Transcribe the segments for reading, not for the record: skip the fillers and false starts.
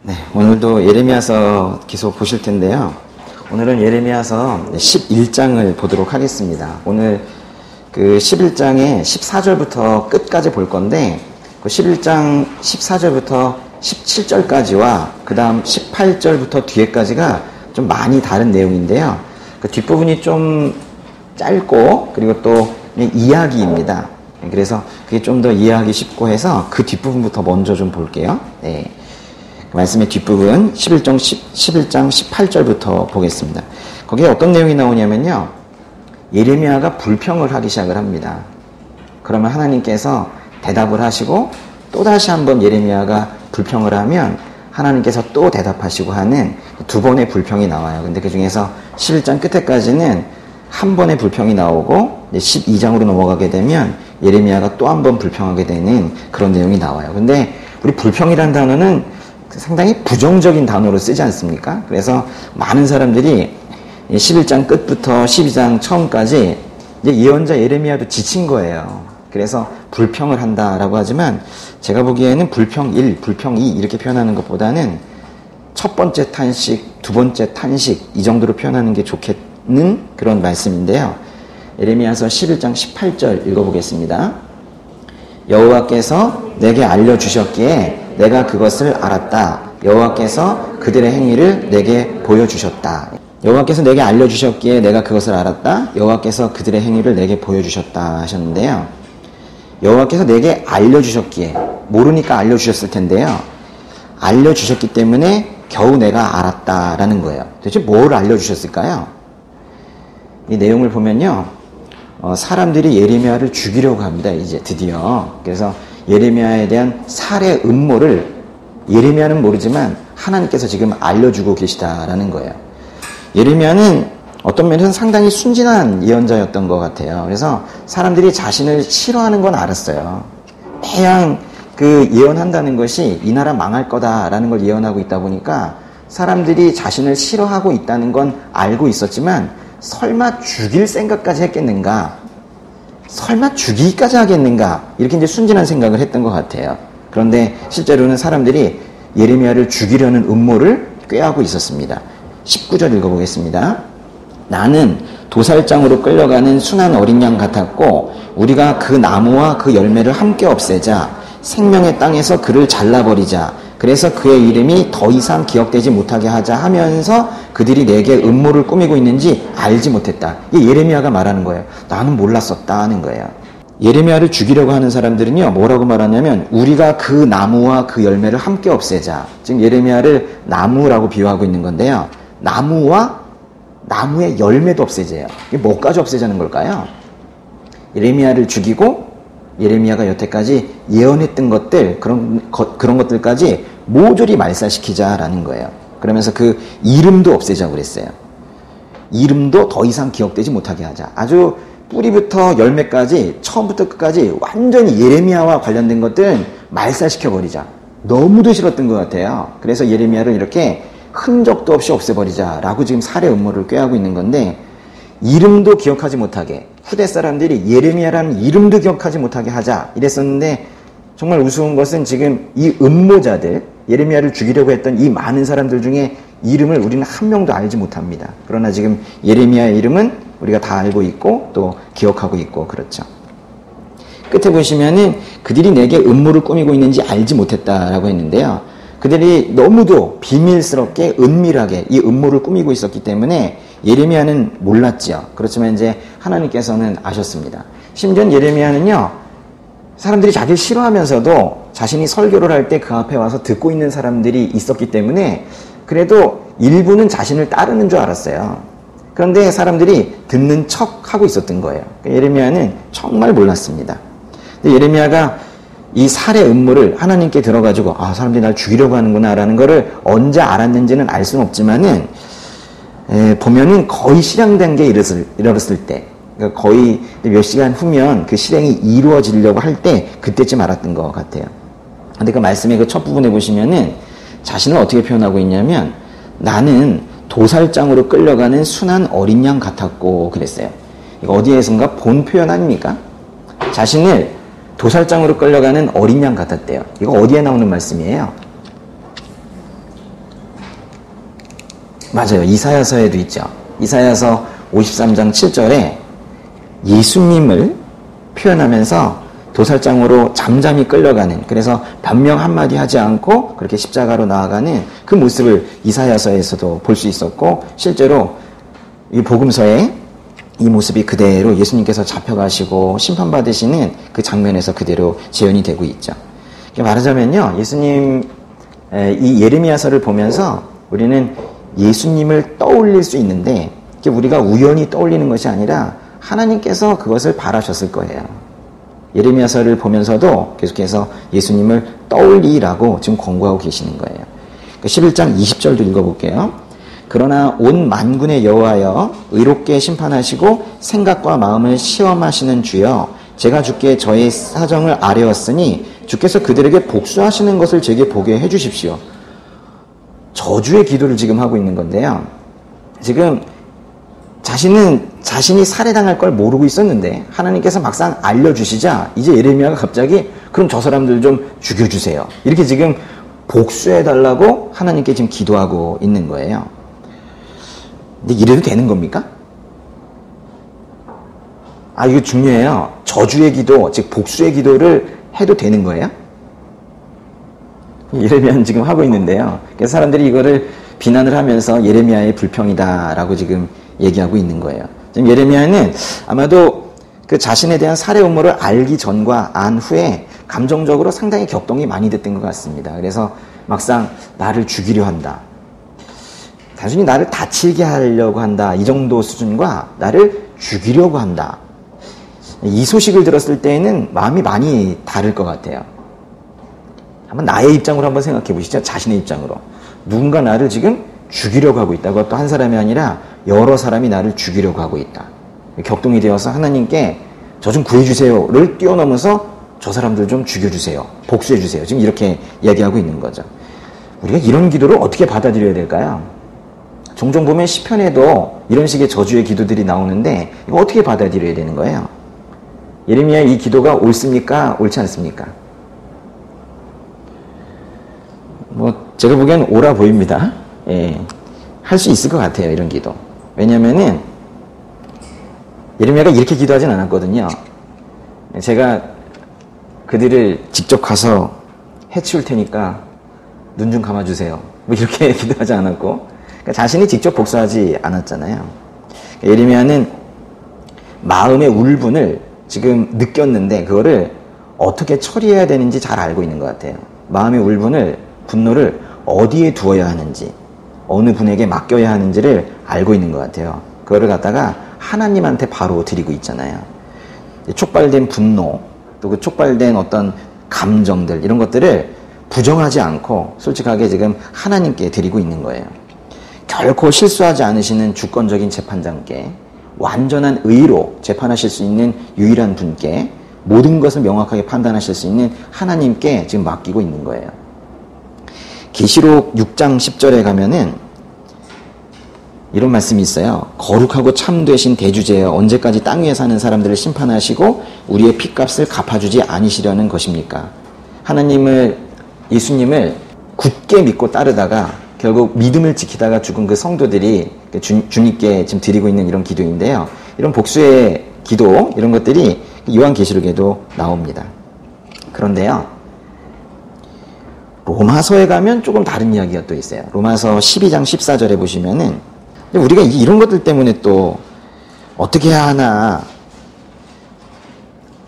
네, 오늘도 예레미야서 계속 보실 텐데요. 오늘은 예레미야서 11장을 보도록 하겠습니다. 오늘 그 11장의 14절부터 끝까지 볼 건데, 그 11장 14절부터 17절까지와 그 다음 18절부터 뒤에까지가 좀 많이 다른 내용인데요. 그 뒷부분이 좀 짧고, 그리고 또 이야기입니다. 그래서 그게 좀 더 이해하기 쉽고 해서 그 뒷부분부터 먼저 좀 볼게요. 네. 말씀의 뒷부분 11장 18절부터 보겠습니다. 거기에 어떤 내용이 나오냐면요. 예레미야가 불평을 하기 시작을 합니다. 그러면 하나님께서 대답을 하시고 또다시 한번 예레미야가 불평을 하면 하나님께서 또 대답하시고 하는 두 번의 불평이 나와요. 근데 그 중에서 11장 끝에까지는 한 번의 불평이 나오고 12장으로 넘어가게 되면 예레미야가 또 한 번 불평하게 되는 그런 내용이 나와요. 근데 우리 불평이라는 단어는 상당히 부정적인 단어로 쓰지 않습니까? 그래서 많은 사람들이 11장 끝부터 12장 처음까지 이제 예언자 예레미야도 지친 거예요. 그래서 불평을 한다라고 하지만 제가 보기에는 불평 1, 불평 2 이렇게 표현하는 것보다는 첫 번째 탄식, 두 번째 탄식 이 정도로 표현하는 게 좋겠는 그런 말씀인데요. 예레미야서 11장 18절 읽어보겠습니다. 여호와께서 내게 알려주셨기에 내가 그것을 알았다. 여호와께서 그들의 행위를 내게 보여주셨다. 여호와께서 내게 알려주셨기에 내가 그것을 알았다. 여호와께서 그들의 행위를 내게 보여주셨다 하셨는데요. 여호와께서 내게 알려주셨기에, 모르니까 알려주셨을 텐데요. 알려주셨기 때문에 겨우 내가 알았다라는 거예요. 도대체 뭘 알려주셨을까요? 이 내용을 보면요. 사람들이 예레미야를 죽이려고 합니다. 이제 드디어. 그래서 예레미야에 대한 살해 음모를 예레미야는 모르지만 하나님께서 지금 알려주고 계시다라는 거예요. 예레미야는 어떤 면에서는 상당히 순진한 예언자였던 것 같아요. 그래서 사람들이 자신을 싫어하는 건 알았어요. 매양 그 예언한다는 것이 이 나라 망할 거다라는 걸 예언하고 있다 보니까 사람들이 자신을 싫어하고 있다는 건 알고 있었지만 설마 죽일 생각까지 했겠는가? 설마 죽이기까지 하겠는가? 이렇게 이제 순진한 생각을 했던 것 같아요. 그런데 실제로는 사람들이 예레미야를 죽이려는 음모를 꾀하고 있었습니다. 19절 읽어보겠습니다. 나는 도살장으로 끌려가는 순한 어린 양 같았고 우리가 그 나무와 그 열매를 함께 없애자 생명의 땅에서 그를 잘라버리자 그래서 그의 이름이 더 이상 기억되지 못하게 하자 하면서 그들이 내게 음모를 꾸미고 있는지 알지 못했다. 이게 예레미야가 말하는 거예요. 나는 몰랐었다 하는 거예요. 예레미야를 죽이려고 하는 사람들은요. 뭐라고 말하냐면 우리가 그 나무와 그 열매를 함께 없애자. 지금 예레미야를 나무라고 비유하고 있는 건데요. 나무와 나무의 열매도 없애재요. 이게 뭐까지 없애자는 걸까요? 예레미야를 죽이고 예레미야가 여태까지 예언했던 것들 그런 것들까지 모조리 말살시키자라는 거예요. 그러면서 그 이름도 없애자고 그랬어요. 이름도 더 이상 기억되지 못하게 하자. 아주 뿌리부터 열매까지 처음부터 끝까지 완전히 예레미야와 관련된 것들은 말살시켜버리자. 너무도 싫었던 것 같아요. 그래서 예레미야를 이렇게 흔적도 없이 없애버리자라고 지금 살해 음모를 꾀하고 있는 건데 이름도 기억하지 못하게 후대 사람들이 예레미야라는 이름도 기억하지 못하게 하자 이랬었는데 정말 우스운 것은 지금 이 음모자들 예레미야를 죽이려고 했던 이 많은 사람들 중에 이름을 우리는 한 명도 알지 못합니다. 그러나 지금 예레미야의 이름은 우리가 다 알고 있고 또 기억하고 있고 그렇죠. 끝에 보시면은 그들이 내게 음모를 꾸미고 있는지 알지 못했다라고 했는데요. 그들이 너무도 비밀스럽게 은밀하게 이 음모를 꾸미고 있었기 때문에 예레미야는 몰랐지요. 그렇지만 이제 하나님께서는 아셨습니다. 심지어 예레미야는요. 사람들이 자기를 싫어하면서도 자신이 설교를 할 때 그 앞에 와서 듣고 있는 사람들이 있었기 때문에 그래도 일부는 자신을 따르는 줄 알았어요. 그런데 사람들이 듣는 척 하고 있었던 거예요. 그러니까 예레미야는 정말 몰랐습니다. 근데 예레미야가 이 살해 음모를 하나님께 들어가지고 사람들이 날 죽이려고 하는구나 라는 거를 언제 알았는지는 알 수는 없지만은 보면은 거의 실행된 게 이르렀을 때 그러니까 거의 몇 시간 후면 그 실행이 이루어지려고 할 때 그때쯤 알았던 것 같아요. 근데 그 말씀의 그 첫 부분에 보시면은 자신을 어떻게 표현하고 있냐면 나는 도살장으로 끌려가는 순한 어린 양 같았고 그랬어요. 이거 어디에선가 본 표현 아닙니까? 자신을 도살장으로 끌려가는 어린 양 같았대요. 이거 어디에 나오는 말씀이에요? 맞아요. 이사야서에도 있죠. 이사야서 53장 7절에 예수님을 표현하면서 도살장으로 잠잠히 끌려가는, 그래서 변명 한마디 하지 않고 그렇게 십자가로 나아가는 그 모습을 이사야서에서도 볼 수 있었고, 실제로 이 복음서에 이 모습이 그대로 예수님께서 잡혀가시고 심판받으시는 그 장면에서 그대로 재현이 되고 있죠. 말하자면요, 예수님 이 예레미야서를 보면서 우리는 예수님을 떠올릴 수 있는데, 우리가 우연히 떠올리는 것이 아니라 하나님께서 그것을 바라셨을 거예요. 예레미야서를 보면서도 계속해서 예수님을 떠올리라고 지금 권고하고 계시는 거예요. 11장 20절도 읽어볼게요. 그러나 온 만군의 여호와여, 의롭게 심판하시고 생각과 마음을 시험하시는 주여, 제가 주께 저의 사정을 아뢰었으니 주께서 그들에게 복수하시는 것을 제게 보게 해주십시오. 저주의 기도를 지금 하고 있는 건데요. 지금 자신이 살해당할 걸 모르고 있었는데 하나님께서 막상 알려주시자 이제 예레미야가 갑자기 그럼 저 사람들 좀 죽여주세요, 이렇게 지금 복수해달라고 하나님께 지금 기도하고 있는 거예요. 근데 이래도 되는 겁니까? 이거 중요해요. 저주의 기도, 즉 복수의 기도를 해도 되는 거예요? 예레미야는 지금 하고 있는데요. 그래서 사람들이 이거를 비난을 하면서 예레미야의 불평이다라고 지금 얘기하고 있는 거예요. 지금 예레미야는 아마도 그 자신에 대한 살해 음모를 알기 전과 안 후에 감정적으로 상당히 격동이 많이 됐던 것 같습니다. 그래서 막상 나를 죽이려 한다, 단순히 나를 다치게 하려고 한다, 이 정도 수준과 나를 죽이려고 한다, 이 소식을 들었을 때에는 마음이 많이 다를 것 같아요. 한번 나의 입장으로 한번 생각해 보시죠. 자신의 입장으로. 누군가 나를 지금 죽이려고 하고 있다. 그것도 한 사람이 아니라 여러 사람이 나를 죽이려고 하고 있다. 격동이 되어서 하나님께 저 좀 구해주세요를 뛰어넘어서 저 사람들 좀 죽여주세요, 복수해주세요, 지금 이렇게 이야기하고 있는 거죠. 우리가 이런 기도를 어떻게 받아들여야 될까요? 종종 보면 시편에도 이런 식의 저주의 기도들이 나오는데 이거 어떻게 받아들여야 되는 거예요? 예레미야의 이 기도가 옳습니까? 옳지 않습니까? 제가 보기엔 옳아 보입니다. 예, 할 수 있을 것 같아요, 이런 기도. 왜냐면은 예레미야가 이렇게 기도하진 않았거든요. 제가 그들을 직접 가서 해치울 테니까 눈 좀 감아주세요, 이렇게 기도하지 않았고, 그러니까 자신이 직접 복수하지 않았잖아요. 그러니까 예레미야는 마음의 울분을 지금 느꼈는데 그거를 어떻게 처리해야 되는지 잘 알고 있는 것 같아요. 마음의 울분을, 분노를 어디에 두어야 하는지, 어느 분에게 맡겨야 하는지를 알고 있는 것 같아요. 그거를 갖다가 하나님한테 바로 드리고 있잖아요. 촉발된 분노, 또 그 촉발된 어떤 감정들, 이런 것들을 부정하지 않고 솔직하게 지금 하나님께 드리고 있는 거예요. 결코 실수하지 않으시는 주권적인 재판장께, 완전한 의로 재판하실 수 있는 유일한 분께, 모든 것을 명확하게 판단하실 수 있는 하나님께 지금 맡기고 있는 거예요. 계시록 6장 10절에 가면은 이런 말씀이 있어요. 거룩하고 참되신 대주제여, 언제까지 땅 위에 사는 사람들을 심판하시고 우리의 핏값을 갚아주지 않으시려는 것입니까? 하나님을, 예수님을 굳게 믿고 따르다가 결국 믿음을 지키다가 죽은 그 성도들이 주님께 지금 드리고 있는 이런 기도인데요. 이런 복수의 기도, 이런 것들이 요한계시록에도 나옵니다. 그런데요, 로마서에 가면 조금 다른 이야기가 또 있어요. 로마서 12장 14절에 보시면은 우리가 이런 것들 때문에 또 어떻게 해야 하나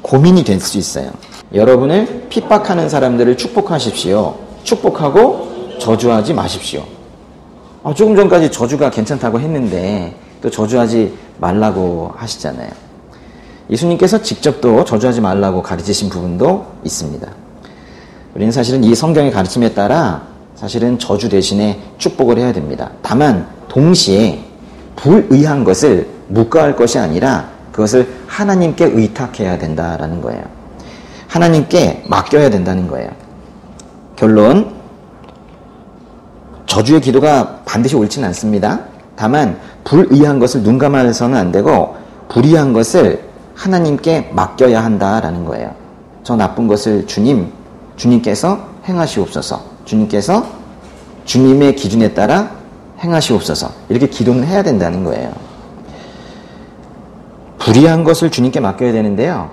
고민이 될 수 있어요. 여러분을 핍박하는 사람들을 축복하십시오. 축복하고 저주하지 마십시오. 조금 전까지 저주가 괜찮다고 했는데 또 저주하지 말라고 하시잖아요. 예수님께서 직접 또 저주하지 말라고 가르치신 부분도 있습니다. 우리는 사실은 이 성경의 가르침에 따라 사실은 저주 대신에 축복을 해야 됩니다. 다만 동시에 불의한 것을 묵과할 것이 아니라 그것을 하나님께 의탁해야 된다라는 거예요. 하나님께 맡겨야 된다는 거예요. 결론, 저주의 기도가 반드시 옳지는 않습니다. 다만 불의한 것을 눈 감아서는 안 되고 불의한 것을 하나님께 맡겨야 한다라는 거예요. 저 나쁜 것을 주님께서 행하시옵소서. 주님께서 주님의 기준에 따라 행하시옵소서. 이렇게 기도는 해야 된다는 거예요. 불의한 것을 주님께 맡겨야 되는데요.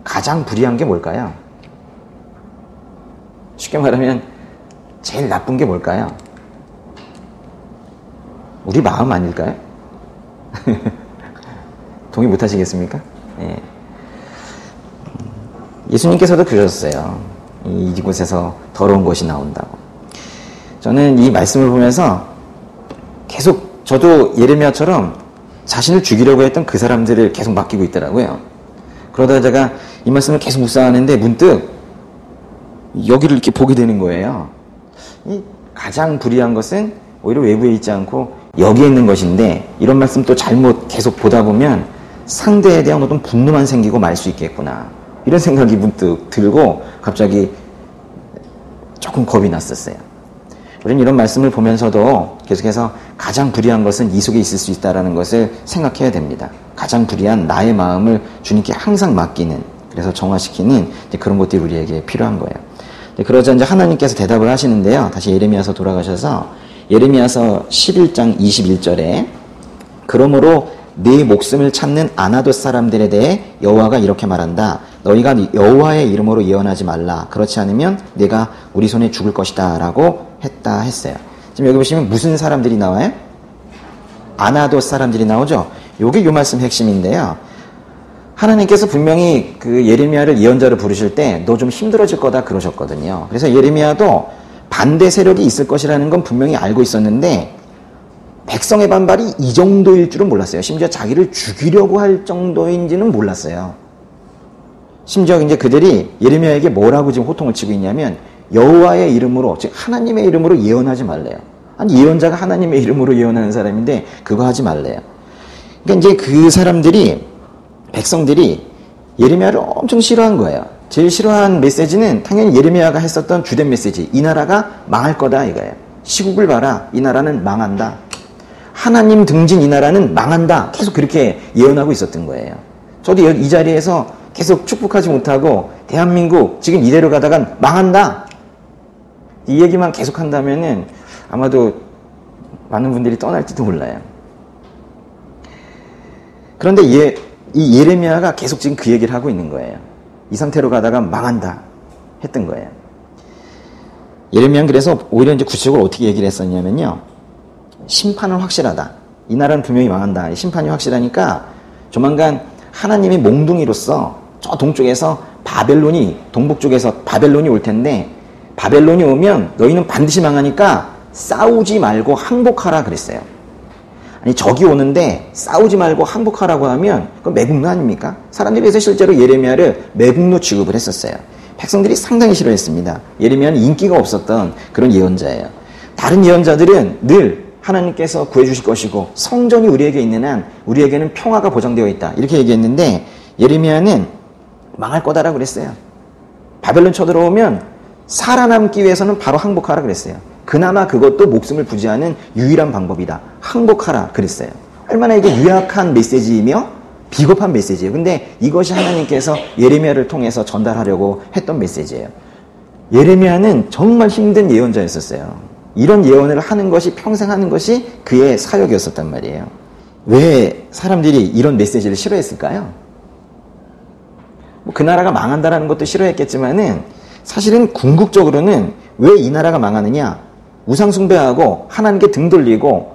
가장 불의한 게 뭘까요? 쉽게 말하면 제일 나쁜 게 뭘까요? 우리 마음 아닐까요? 동의 못 하시겠습니까? 예. 예수님께서도 그러셨어요. 이곳에서 더러운 것이 나온다고. 저는 이 말씀을 보면서 계속 저도 예레미야처럼 자신을 죽이려고 했던 그 사람들을 계속 맡기고 있더라고요. 그러다가 제가 이 말씀을 계속 묵상하는데 문득 여기를 이렇게 보게 되는 거예요. 이 가장 불의한 것은 오히려 외부에 있지 않고 여기에 있는 것인데, 이런 말씀 또 잘못 계속 보다 보면 상대에 대한 어떤 분노만 생기고 말 수 있겠구나, 이런 생각이 문득 들고 갑자기 조금 겁이 났었어요. 우리는 이런 말씀을 보면서도 계속해서 가장 불의한 것은 이 속에 있을 수 있다는 것을 생각해야 됩니다. 가장 불의한 나의 마음을 주님께 항상 맡기는, 그래서 정화시키는 그런 것들이 우리에게 필요한 거예요. 그러자 이제 하나님께서 대답을 하시는데요. 다시 예레미야서 돌아가셔서 예레미야서 11장 21절에 그러므로 네 목숨을 찾는 아나돗 사람들에 대해 여호와가 이렇게 말한다. 너희가 여호와의 이름으로 예언하지 말라. 그렇지 않으면 내가 우리 손에 죽을 것이다 라고 했어요. 지금 여기 보시면 무슨 사람들이 나와요? 아나돗 사람들이 나오죠. 요게 요 말씀 핵심인데요. 하나님께서 분명히 그 예레미야를 예언자로 부르실 때 너 좀 힘들어질 거다 그러셨거든요. 그래서 예레미야도 반대 세력이 있을 것이라는 건 분명히 알고 있었는데 백성의 반발이 이 정도일 줄은 몰랐어요. 심지어 자기를 죽이려고 할 정도인지는 몰랐어요. 심지어 이제 그들이 예레미야에게 뭐라고 지금 호통을 치고 있냐면 여호와의 이름으로, 즉 하나님의 이름으로 예언하지 말래요. 아니 예언자가 하나님의 이름으로 예언하는 사람인데 그거 하지 말래요. 그러니까 이제 그 사람들이, 백성들이 예레미야를 엄청 싫어한 거예요. 제일 싫어한 메시지는 당연히 예레미야가 했었던 주된 메시지, 이 나라가 망할 거다 이거예요. 시국을 봐라, 이 나라는 망한다. 하나님 등진 이 나라는 망한다. 계속 그렇게 예언하고 있었던 거예요. 저도 이 자리에서 계속 축복하지 못하고 대한민국 지금 이대로 가다간 망한다, 이 얘기만 계속 한다면은 아마도 많은 분들이 떠날지도 몰라요. 그런데 이 예레미야가 계속 지금 그 얘기를 하고 있는 거예요. 이 상태로 가다가 망한다 했던 거예요. 예레미야는 그래서 오히려 이제 구체적으로 어떻게 얘기를 했었냐면요. 심판은 확실하다. 이 나라는 분명히 망한다. 심판이 확실하니까 조만간 하나님의 몽둥이로서 저 동쪽에서 바벨론이, 동북 쪽에서 바벨론이 올 텐데 바벨론이 오면 너희는 반드시 망하니까 싸우지 말고 항복하라 그랬어요. 아니 적이 오는데 싸우지 말고 항복하라고 하면 그건 매국노 아닙니까? 사람들이 그래서 실제로 예레미야를 매국노 취급을 했었어요. 백성들이 상당히 싫어했습니다. 예레미야는 인기가 없었던 그런 예언자예요. 다른 예언자들은 늘 하나님께서 구해주실 것이고 성전이 우리에게 있는 한 우리에게는 평화가 보장되어 있다 이렇게 얘기했는데 예레미야는 망할 거다라고 그랬어요. 바벨론 쳐들어오면 살아남기 위해서는 바로 항복하라 그랬어요. 그나마 그것도 목숨을 부지하는 유일한 방법이다. 항복하라 그랬어요. 얼마나 이게 유약한 메시지이며 비겁한 메시지예요. 근데 이것이 하나님께서 예레미야를 통해서 전달하려고 했던 메시지예요. 예레미야는 정말 힘든 예언자였었어요. 이런 예언을 하는 것이, 평생 하는 것이 그의 사역이었었단 말이에요. 왜 사람들이 이런 메시지를 싫어했을까요? 그 나라가 망한다라는 것도 싫어했겠지만은 사실은 궁극적으로는 왜 이 나라가 망하느냐? 우상숭배하고 하나님께 등 돌리고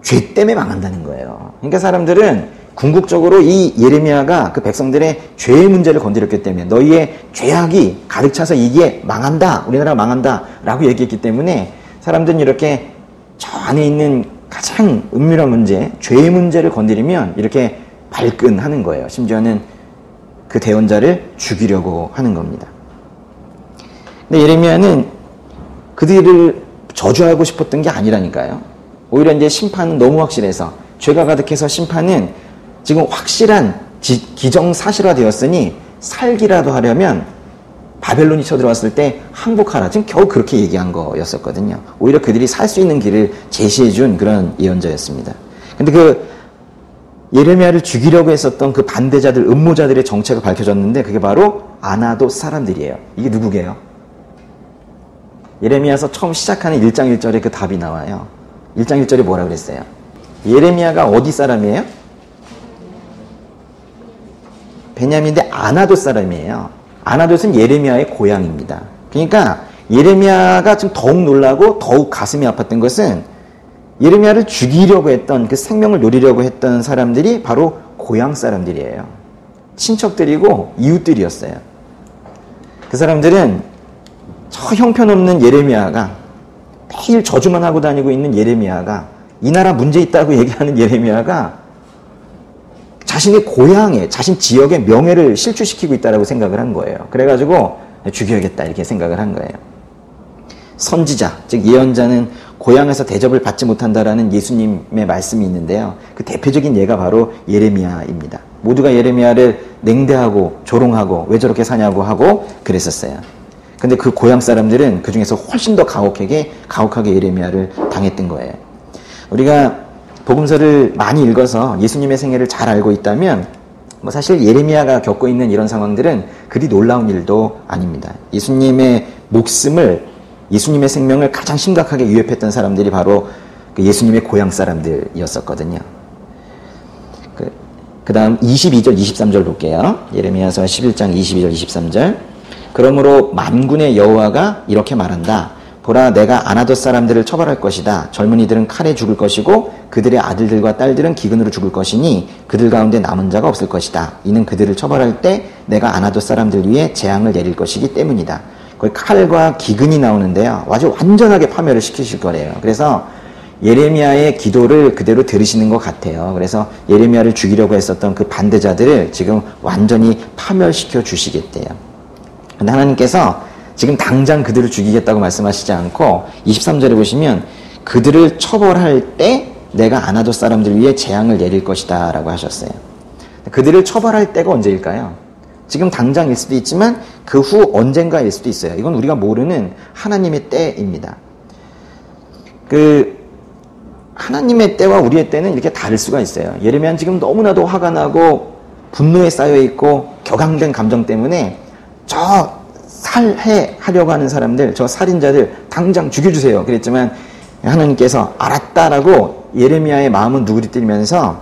죄 때문에 망한다는 거예요. 그러니까 사람들은 궁극적으로 이 예레미야가 그 백성들의 죄의 문제를 건드렸기 때문에 너희의 죄악이 가득 차서 이게 망한다, 우리나라가 망한다 라고 얘기했기 때문에 사람들은 이렇게 저 안에 있는 가장 은밀한 문제, 죄의 문제를 건드리면 이렇게 발끈하는 거예요. 심지어는 그 대언자를 죽이려고 하는 겁니다. 근데 예레미야는 그들을 저주하고 싶었던 게 아니라니까요. 오히려 이제 심판은 너무 확실해서, 죄가 가득해서 심판은 지금 확실한 기정사실화되었으니 살기라도 하려면 바벨론이 쳐들어왔을 때 항복하라. 지금 겨우 그렇게 얘기한 거였었거든요. 오히려 그들이 살 수 있는 길을 제시해준 그런 예언자였습니다. 근데 그 예레미야를 죽이려고 했었던 그 반대자들, 음모자들의 정체가 밝혀졌는데 그게 바로 아나돗 사람들이에요. 이게 누구게요? 예레미야서 처음 시작하는 1장 1절에 그 답이 나와요. 1장 1절에 뭐라 그랬어요? 예레미야가 어디 사람이에요? 베냐민인데 아나돗 사람이에요. 아나돗은 예레미야의 고향입니다. 그러니까 예레미야가 지금 더욱 놀라고 더욱 가슴이 아팠던 것은 예레미야를 죽이려고 했던, 그 생명을 노리려고 했던 사람들이 바로 고향 사람들이에요. 친척들이고 이웃들이었어요. 그 사람들은 저 형편없는 예레미야가, 매일 저주만 하고 다니고 있는 예레미야가, 이 나라 문제 있다고 얘기하는 예레미야가 자신의 고향에, 자신 지역의 명예를 실추시키고 있다고 생각을 한 거예요. 그래가지고 죽여야겠다 이렇게 생각을 한 거예요. 선지자, 즉 예언자는 고향에서 대접을 받지 못한다라는 예수님의 말씀이 있는데요. 그 대표적인 예가 바로 예레미야입니다. 모두가 예레미야를 냉대하고 조롱하고 왜 저렇게 사냐고 하고 그랬었어요. 근데 그 고향 사람들은 그 중에서 훨씬 더 가혹하게 예레미야를 당했던 거예요. 우리가 복음서를 많이 읽어서 예수님의 생애를 잘 알고 있다면 사실 예레미야가 겪고 있는 이런 상황들은 그리 놀라운 일도 아닙니다. 예수님의 생명을 가장 심각하게 위협했던 사람들이 바로 예수님의 고향 사람들이었었거든요. 그 다음 22절, 23절 볼게요. 예레미야서 11장 22절, 23절. 그러므로 만군의 여호와가 이렇게 말한다. 보라, 내가 아나돗 사람들을 처벌할 것이다. 젊은이들은 칼에 죽을 것이고 그들의 아들들과 딸들은 기근으로 죽을 것이니 그들 가운데 남은 자가 없을 것이다. 이는 그들을 처벌할 때 내가 아나돗 사람들 위에 재앙을 내릴 것이기 때문이다. 거기 칼과 기근이 나오는데요. 아주 완전하게 파멸을 시키실 거래요. 그래서 예레미야의 기도를 그대로 들으시는 것 같아요. 그래서 예레미야를 죽이려고 했었던 그 반대자들을 지금 완전히 파멸시켜 주시겠대요. 근데 하나님께서 지금 당장 그들을 죽이겠다고 말씀하시지 않고 23절에 보시면 그들을 처벌할 때 내가 아나돗 사람들 위에 재앙을 내릴 것이다 라고 하셨어요. 그들을 처벌할 때가 언제일까요? 지금 당장일 수도 있지만 그 후 언젠가일 수도 있어요. 이건 우리가 모르는 하나님의 때입니다. 하나님의 때와 우리의 때는 이렇게 다를 수가 있어요. 예레미야는 지금 너무나도 화가 나고 분노에 쌓여있고 격앙된 감정 때문에 저 살해하려고 하는 사람들, 저 살인자들 당장 죽여주세요 그랬지만 하나님께서 알았다라고 예레미야의 마음은 누그러뜨리면서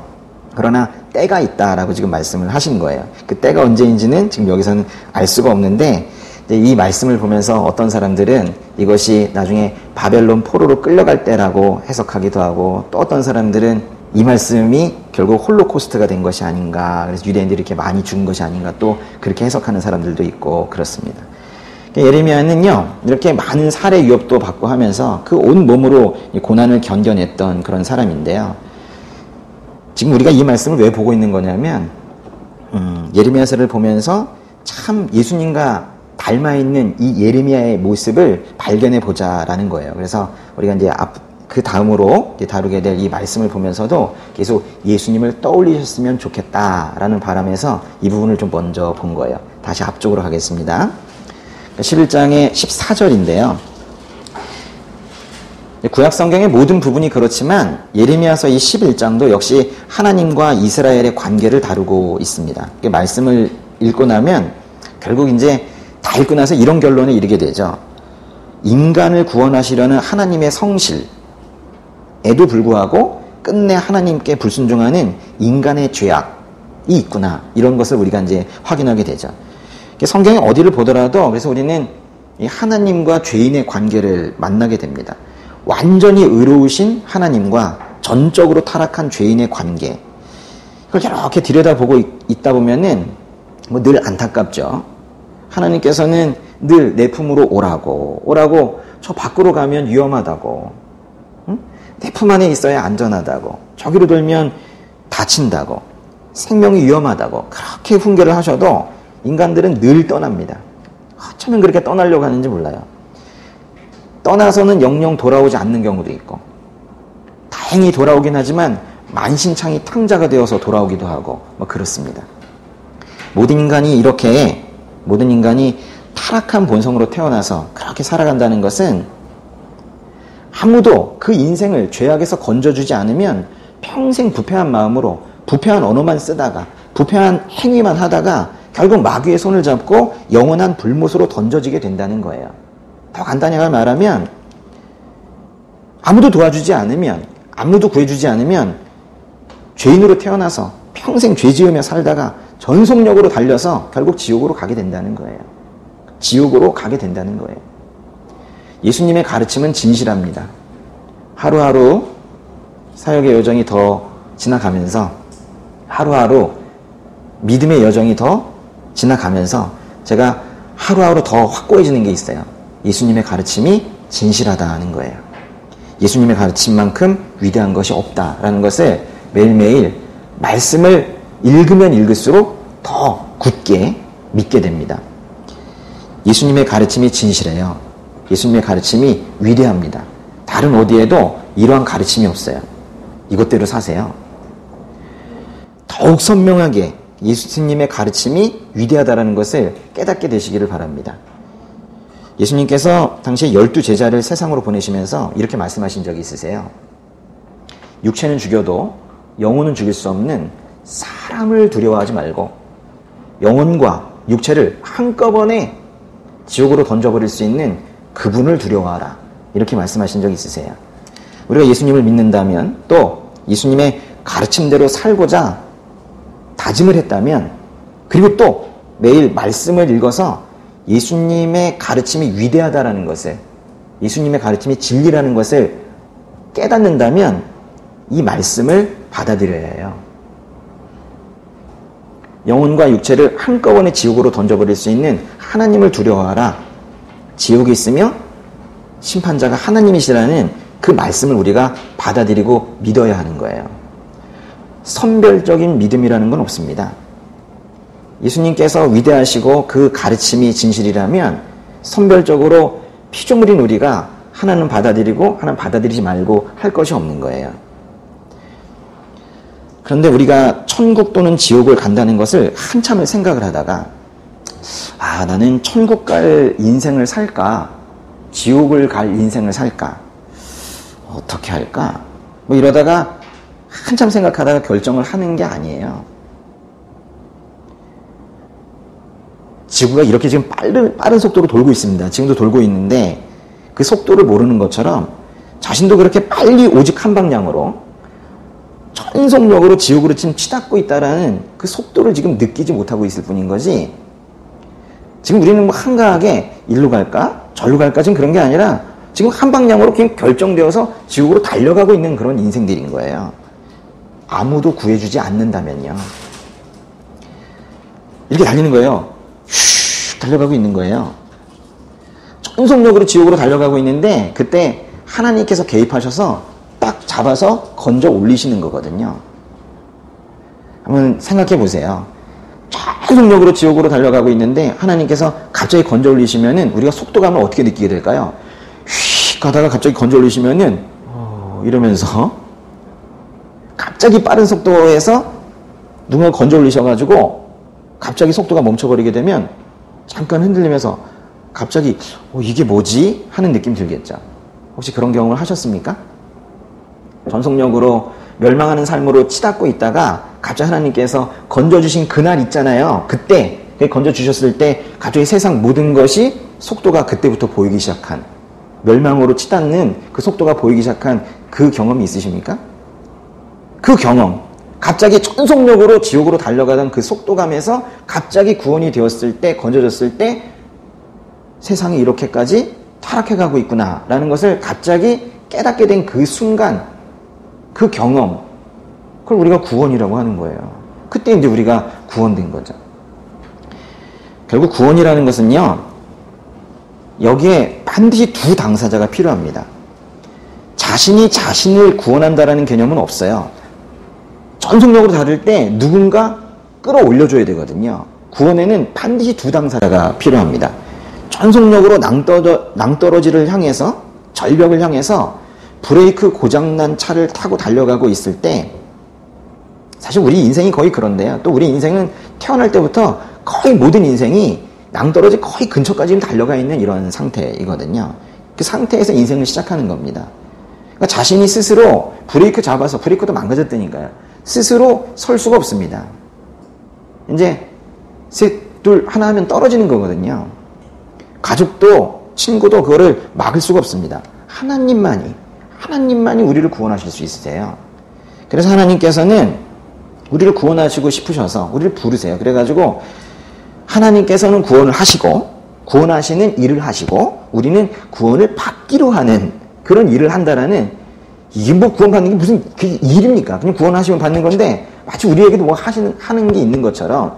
그러나 때가 있다라고 지금 말씀을 하신 거예요. 그 때가 언제인지는 지금 여기서는 알 수가 없는데 이 말씀을 보면서 어떤 사람들은 이것이 나중에 바벨론 포로로 끌려갈 때라고 해석하기도 하고, 또 어떤 사람들은 이 말씀이 결국 홀로코스트가 된 것이 아닌가, 그래서 유대인들이 이렇게 많이 죽은 것이 아닌가, 또 그렇게 해석하는 사람들도 있고 그렇습니다. 예레미야는요, 이렇게 많은 살해 위협도 받고 하면서 그 온 몸으로 고난을 견뎌냈던 그런 사람인데요. 지금 우리가 이 말씀을 왜 보고 있는 거냐면, 예레미야서를 보면서 참 예수님과 닮아있는 이 예레미야의 모습을 발견해 보자라는 거예요. 그래서 우리가 이제 그 다음으로 다루게 될 이 말씀을 보면서도 계속 예수님을 떠올리셨으면 좋겠다라는 바람에서 이 부분을 좀 먼저 본 거예요. 다시 앞쪽으로 가겠습니다. 11장의 14절인데요. 구약 성경의 모든 부분이 그렇지만 예레미야서 이 11장도 역시 하나님과 이스라엘의 관계를 다루고 있습니다. 말씀을 읽고 나면 결국 이제 다 읽고 나서 이런 결론에 이르게 되죠. 인간을 구원하시려는 하나님의 성실에도 불구하고 끝내 하나님께 불순종하는 인간의 죄악이 있구나, 이런 것을 우리가 이제 확인하게 되죠. 성경의 어디를 보더라도 그래서 우리는 이 하나님과 죄인의 관계를 만나게 됩니다. 완전히 의로우신 하나님과 전적으로 타락한 죄인의 관계, 그걸 이렇게 들여다보고 있다 보면은 늘 안타깝죠. 하나님께서는 늘 내 품으로 오라고 저 밖으로 가면 위험하다고, 내 품 안에 있어야 안전하다고, 저기로 돌면 다친다고, 생명이 위험하다고 그렇게 훈계를 하셔도 인간들은 늘 떠납니다. 어쩌면 그렇게 떠나려고 하는지 몰라요. 떠나서는 영영 돌아오지 않는 경우도 있고, 다행히 돌아오긴 하지만 만신창이 탕자가 되어서 돌아오기도 하고 그렇습니다. 모든 인간이 타락한 본성으로 태어나서 그렇게 살아간다는 것은 아무도 그 인생을 죄악에서 건져주지 않으면 평생 부패한 마음으로 부패한 언어만 쓰다가 부패한 행위만 하다가 결국 마귀의 손을 잡고 영원한 불못으로 던져지게 된다는 거예요. 더 간단히 말하면 아무도 도와주지 않으면, 아무도 구해주지 않으면 죄인으로 태어나서 평생 죄 지으며 살다가 전속력으로 달려서 결국 지옥으로 가게 된다는 거예요. 지옥으로 가게 된다는 거예요. 예수님의 가르침은 진실합니다. 하루하루 사역의 여정이 더 지나가면서, 하루하루 믿음의 여정이 더 지나가면서 제가 하루하루 더 확고해지는 게 있어요. 예수님의 가르침이 진실하다는 거예요. 예수님의 가르침만큼 위대한 것이 없다라는 것을 매일매일 말씀을 읽으면 읽을수록 더 굳게 믿게 됩니다. 예수님의 가르침이 진실해요. 예수님의 가르침이 위대합니다. 다른 어디에도 이러한 가르침이 없어요. 이것대로 사세요. 더욱 선명하게 예수님의 가르침이 위대하다는 것을 깨닫게 되시기를 바랍니다. 예수님께서 당시에 12제자를 세상으로 보내시면서 이렇게 말씀하신 적이 있으세요. 육체는 죽여도 영혼은 죽일 수 없는 사람을 두려워하지 말고 영혼과 육체를 한꺼번에 지옥으로 던져버릴 수 있는 그분을 두려워하라. 이렇게 말씀하신 적이 있으세요. 우리가 예수님을 믿는다면, 또 예수님의 가르침대로 살고자 다짐을 했다면, 그리고 또 매일 말씀을 읽어서 예수님의 가르침이 위대하다라는 것을, 예수님의 가르침이 진리라는 것을 깨닫는다면 이 말씀을 받아들여야 해요. 영혼과 육체를 한꺼번에 지옥으로 던져버릴 수 있는 하나님을 두려워하라. 지옥에 있으며 심판자가 하나님이시라는 그 말씀을 우리가 받아들이고 믿어야 하는 거예요. 선별적인 믿음이라는 건 없습니다. 예수님께서 위대하시고 그 가르침이 진실이라면 선별적으로 피조물인 우리가 하나는 받아들이고 하나는 받아들이지 말고 할 것이 없는 거예요. 그런데 우리가 천국 또는 지옥을 간다는 것을 한참을 생각을 하다가, 나는 천국 갈 인생을 살까? 지옥을 갈 인생을 살까? 어떻게 할까? 이러다가 한참 생각하다가 결정을 하는 게 아니에요. 지구가 이렇게 지금 빠른 속도로 돌고 있습니다. 지금도 돌고 있는데 그 속도를 모르는 것처럼 자신도 그렇게 빨리 오직 한 방향으로 전속력으로 지옥으로 지금 치닫고 있다라는 그 속도를 지금 느끼지 못하고 있을 뿐인 거지, 지금 우리는 한가하게 일로 갈까 절로 갈까 지금 그런 게 아니라 지금 한 방향으로 그냥 결정되어서 지옥으로 달려가고 있는 그런 인생들인 거예요. 아무도 구해주지 않는다면요. 이렇게 달리는 거예요. 슉 달려가고 있는 거예요. 전속력으로 지옥으로 달려가고 있는데 그때 하나님께서 개입하셔서 딱 잡아서 건져 올리시는 거거든요. 한번 생각해 보세요. 전속력으로 지옥으로 달려가고 있는데 하나님께서 갑자기 건져 올리시면은 우리가 속도감을 어떻게 느끼게 될까요? 휙 가다가 갑자기 건져 올리시면은 이러면서 갑자기 빠른 속도에서 누군가 건져 올리셔가지고 갑자기 속도가 멈춰버리게 되면 잠깐 흔들리면서 갑자기 이게 뭐지? 하는 느낌 들겠죠. 혹시 그런 경험을 하셨습니까? 전속력으로 멸망하는 삶으로 치닫고 있다가 갑자기 하나님께서 건져주신 그날 있잖아요. 그때 건져주셨을 때 갑자기 세상 모든 것이 속도가 그때부터 보이기 시작한, 멸망으로 치닫는 그 속도가 보이기 시작한 그 경험이 있으십니까? 그 경험, 갑자기 전속력으로 지옥으로 달려가던 그 속도감에서 갑자기 구원이 되었을 때, 건져졌을 때 세상이 이렇게까지 타락해가고 있구나라는 것을 갑자기 깨닫게 된 그 순간, 그 경험, 그걸 우리가 구원이라고 하는 거예요. 그때 이제 우리가 구원된 거죠. 결국 구원이라는 것은요, 여기에 반드시 두 당사자가 필요합니다. 자신이 자신을 구원한다라는 개념은 없어요. 전속력으로 다를 때 누군가 끌어올려줘야 되거든요. 구원에는 반드시 두 당사자가 필요합니다. 전속력으로 낭떠러지를 향해서, 절벽을 향해서 브레이크 고장난 차를 타고 달려가고 있을 때, 사실 우리 인생이 거의 그런데요. 또 우리 인생은 태어날 때부터 거의 모든 인생이 낭떠러지 거의 근처까지 달려가 있는 이런 상태이거든요. 그 상태에서 인생을 시작하는 겁니다. 그러니까 자신이 스스로 브레이크 잡아서, 브레이크도 망가졌다니까요. 스스로 설 수가 없습니다. 이제 셋, 둘, 하나 하면 떨어지는 거거든요. 가족도 친구도 그거를 막을 수가 없습니다. 하나님만이 우리를 구원하실 수 있으세요. 그래서 하나님께서는 우리를 구원하시고 싶으셔서 우리를 부르세요. 그래가지고 하나님께서는 구원을 하시고 구원하시는 일을 하시고 우리는 구원을 받기로 하는 그런 일을 한다라는, 이게 뭐 구원받는 게 무슨 그 일입니까? 그냥 구원하시면 받는 건데 마치 우리에게도 뭐 하는 게 있는 것처럼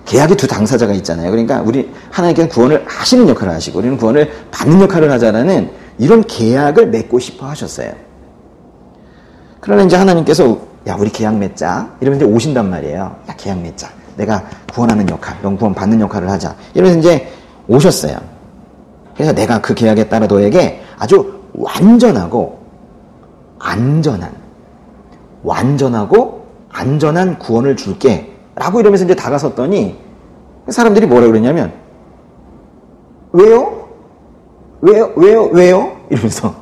계약의 두 당사자가 있잖아요. 그러니까 하나님께서 구원을 하시는 역할을 하시고 우리는 구원을 받는 역할을 하자라는 이런 계약을 맺고 싶어 하셨어요. 그러나 이제 하나님께서 야, 우리 계약 맺자 이러면서 이제 오신단 말이에요. 야, 계약 맺자. 내가 구원하는 역할, 넌 구원 받는 역할을 하자. 이러면서 이제 오셨어요. 그래서 내가 그 계약에 따라 너에게 아주 완전하고 안전한 구원을 줄게 라고 이러면서 이제 다가섰더니 사람들이 뭐라 그러냐면 왜요? 이러면서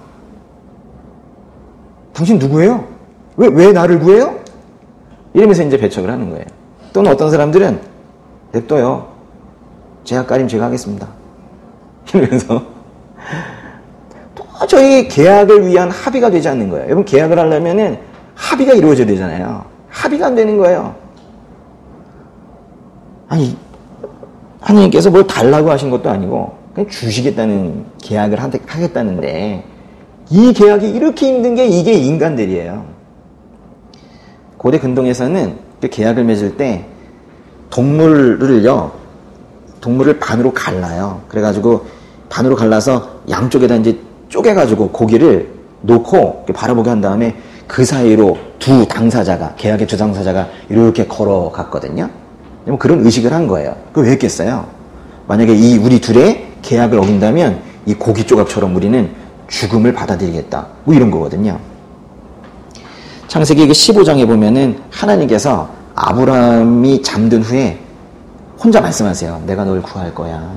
당신 누구예요? 왜 나를 구해요? 이러면서 이제 배척을 하는 거예요. 또는 어떤 사람들은 냅둬요. 제약가림 제가 하겠습니다. 이러면서 도저히 계약을 위한 합의가 되지 않는 거예요. 여러분, 계약을 하려면은 합의가 이루어져야 되잖아요. 합의가 안 되는 거예요. 아니, 하나님께서 뭘 달라고 하신 것도 아니고 그냥 주시겠다는 계약을 하겠다는데 이 계약이 이렇게 힘든 게 이게 인간들이에요. 고대 근동에서는 그 계약을 맺을 때 동물을 반으로 갈라요. 그래가지고 반으로 갈라서 양쪽에다 이제 쪼개가지고 고기를 놓고 바라보게 한 다음에 그 사이로 계약의 두 당사자가 이렇게 걸어갔거든요. 그런 의식을 한 거예요. 그걸 왜 했겠어요? 만약에 우리 둘의 계약을 어긴다면 이 고기 조각처럼 우리는 죽음을 받아들이겠다. 뭐 이런 거거든요. 창세기 15장에 보면은 하나님께서 아브라함이 잠든 후에 혼자 말씀하세요. 내가 널 구할 거야.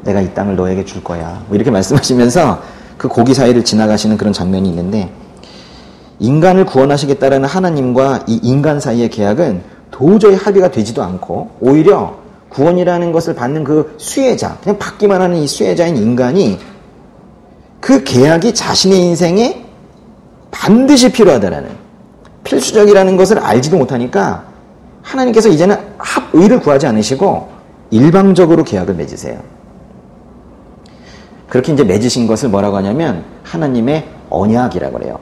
내가 이 땅을 너에게 줄 거야. 뭐 이렇게 말씀하시면서 그 고기 사이를 지나가시는 그런 장면이 있는데, 인간을 구원하시겠다라는 하나님과 이 인간 사이의 계약은 도저히 합의가 되지도 않고 오히려 구원이라는 것을 받는 그 수혜자, 그냥 받기만 하는 이 수혜자인 인간이 그 계약이 자신의 인생에 반드시 필요하다라는, 필수적이라는 것을 알지도 못하니까 하나님께서 이제는 합의를 구하지 않으시고 일방적으로 계약을 맺으세요. 그렇게 이제 맺으신 것을 뭐라고 하냐면 하나님의 언약이라고 그래요.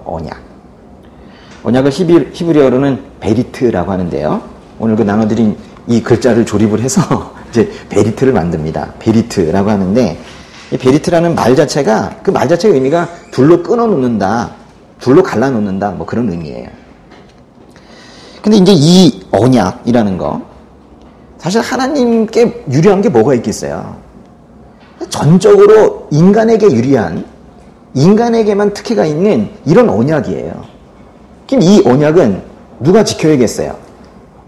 언약을 히브리어로는 베리트라고 하는데요. 오늘 그 나눠드린 이 글자를 조립을 해서 이제 베리트를 만듭니다. 베리트라고 하는데, 이 베리트라는 말 자체가, 그 말 자체의 의미가 둘로 끊어 놓는다, 둘로 갈라 놓는다, 뭐 그런 의미예요. 근데 이제 이 언약이라는 거, 사실 하나님께 유리한 게 뭐가 있겠어요? 전적으로 인간에게 유리한, 인간에게만 특혜가 있는 이런 언약이에요. 그럼 이 언약은 누가 지켜야겠어요?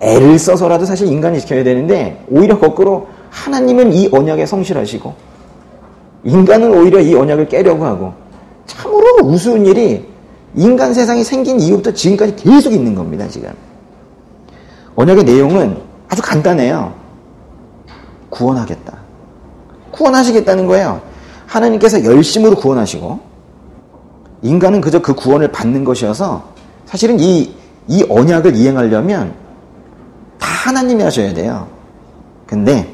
애를 써서라도 사실 인간이 지켜야 되는데, 오히려 거꾸로 하나님은 이 언약에 성실하시고 인간은 오히려 이 언약을 깨려고 하고, 참으로 우스운 일이 인간 세상이 생긴 이후부터 지금까지 계속 있는 겁니다. 지금 언약의 내용은 아주 간단해요. 구원하시겠다는 거예요. 하나님께서 열심으로 구원하시고 인간은 그저 그 구원을 받는 것이어서, 사실은 이 언약을 이행하려면 다 하나님이 하셔야 돼요. 근데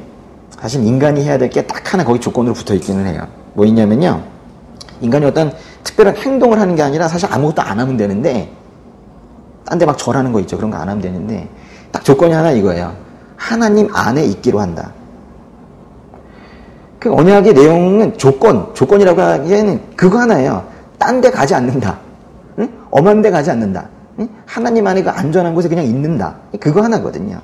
사실 인간이 해야 될 게 딱 하나 거기 조건으로 붙어 있기는 해요. 뭐 있냐면요, 인간이 어떤 특별한 행동을 하는 게 아니라 사실 아무것도 안 하면 되는데, 딴 데 막 절하는 거 있죠. 그런 거 안 하면 되는데, 딱 조건이 하나 이거예요. 하나님 안에 있기로 한다. 그 언약의 내용은 조건이라고 하기에는 그거 하나예요. 딴 데 가지 않는다. 응? 엄한 데 가지 않는다. 응? 하나님 안에 그 안전한 곳에 그냥 있는다. 그거 하나거든요.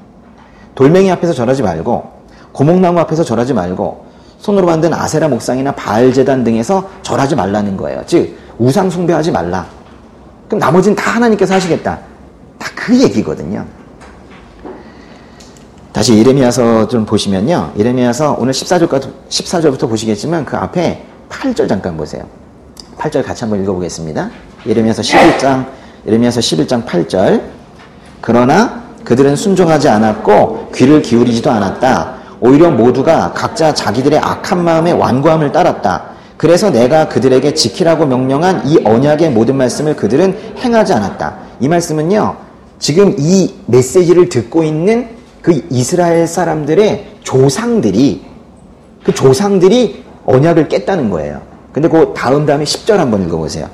돌멩이 앞에서 절하지 말고, 고목나무 앞에서 절하지 말고, 손으로 만든 아세라 목상이나 바알 제단 등에서 절하지 말라는 거예요. 즉 우상 숭배하지 말라. 그럼 나머지는 다 하나님께서 하시겠다. 다 그 얘기거든요. 다시 예레미야서 좀 보시면요, 예레미야서 오늘 14절부터 보시겠지만 그 앞에 8절 잠깐 보세요. 8절 같이 한번 읽어보겠습니다. 예레미야서 11장 8절. 그러나 그들은 순종하지 않았고 귀를 기울이지도 않았다. 오히려 모두가 각자 자기들의 악한 마음의 완고함을 따랐다. 그래서 내가 그들에게 지키라고 명령한 이 언약의 모든 말씀을 그들은 행하지 않았다. 이 말씀은요, 지금 이 메시지를 듣고 있는 그 이스라엘 사람들의 조상들이, 그 조상들이 언약을 깼다는 거예요. 근데 그 다음에 10절 한번 읽어보세요.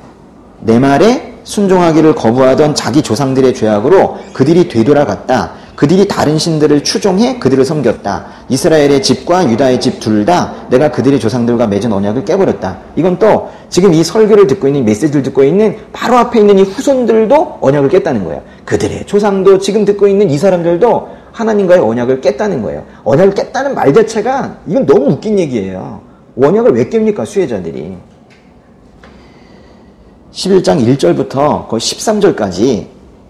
내 말에 순종하기를 거부하던 자기 조상들의 죄악으로 그들이 되돌아갔다. 그들이 다른 신들을 추종해 그들을 섬겼다. 이스라엘의 집과 유다의 집 둘 다 내가 그들의 조상들과 맺은 언약을 깨버렸다. 이건 또 지금 이 설교를 듣고 있는, 메시지를 듣고 있는 바로 앞에 있는 이 후손들도 언약을 깼다는 거예요. 그들의 조상도, 지금 듣고 있는 이 사람들도 하나님과의 언약을 깼다는 거예요. 언약을 깼다는 말 자체가 이건 너무 웃긴 얘기예요. 언약을 왜 깹니까, 수혜자들이? 11장 1절부터 거의 13절까지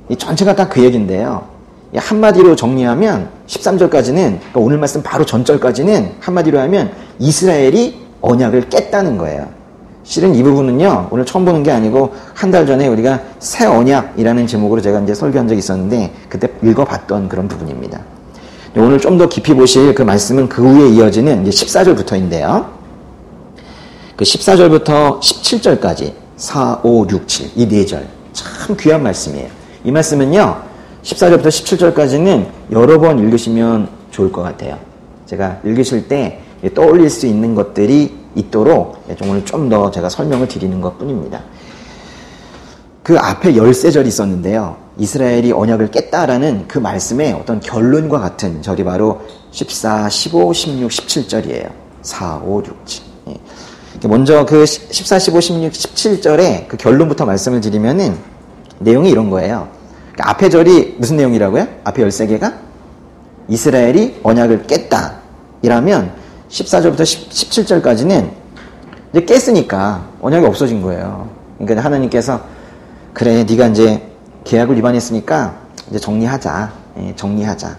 이 전체가 다 그 얘기인데요. 한마디로 정리하면 13절까지는, 그러니까 오늘 말씀 바로 전절까지는 한마디로 하면 이스라엘이 언약을 깼다는 거예요. 실은 이 부분은요, 오늘 처음 보는 게 아니고 한 달 전에 우리가 새 언약이라는 제목으로 제가 이제 설교한 적이 있었는데 그때 읽어봤던 그런 부분입니다. 오늘 좀 더 깊이 보실 그 말씀은 그 후에 이어지는 이제 14절부터인데요. 그 14절부터 17절까지 4, 5, 6, 7 이 4절 참 귀한 말씀이에요. 이 말씀은요, 14절부터 17절까지는 여러 번 읽으시면 좋을 것 같아요. 제가 읽으실 때 떠올릴 수 있는 것들이 있도록 오늘 좀 더 제가 설명을 드리는 것 뿐입니다. 그 앞에 13절이 있었는데요. 이스라엘이 언약을 깼다라는 그 말씀의 어떤 결론과 같은 절이 바로 14, 15, 16, 17절이에요. 4, 5, 6, 7. 먼저 그 14, 15, 16, 17절의 그 결론부터 말씀을 드리면은 내용이 이런 거예요. 앞에 절이 무슨 내용이라고요? 앞에 13개가 이스라엘이 언약을 깼다 이라면 14절부터 17절까지는 이제 깼으니까 언약이 없어진 거예요. 그러니까 하나님께서 그래, 네가 이제 계약을 위반했으니까 이제 정리하자. 정리하자.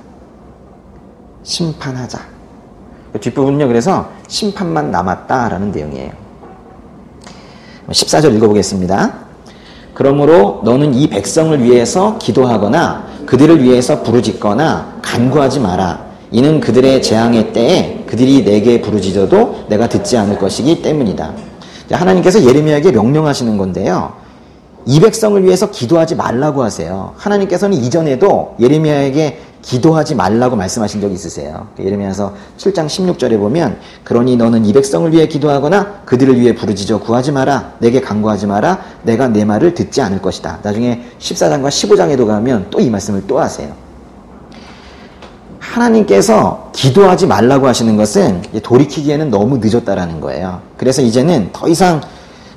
심판하자. 뒷부분은요, 그래서 심판만 남았다라는 내용이에요. 14절 읽어보겠습니다. 그러므로 너는 이 백성을 위해서 기도하거나 그들을 위해서 부르짖거나 간구하지 마라. 이는 그들의 재앙의 때에 그들이 내게 부르짖어도 내가 듣지 않을 것이기 때문이다. 하나님께서 예레미야에게 명령하시는 건데요. 이 백성을 위해서 기도하지 말라고 하세요. 하나님께서는 이전에도 예레미야에게 기도하지 말라고 말씀하신 적이 있으세요. 예레미야서 7장 16절에 보면 그러니 너는 이 백성을 위해 기도하거나 그들을 위해 부르짖어 구하지 마라. 내게 간구하지 마라. 내가 내 말을 듣지 않을 것이다. 나중에 14장과 15장에도 가면 또 이 말씀을 또 하세요. 하나님께서 기도하지 말라고 하시는 것은 돌이키기에는 너무 늦었다라는 거예요. 그래서 이제는 더 이상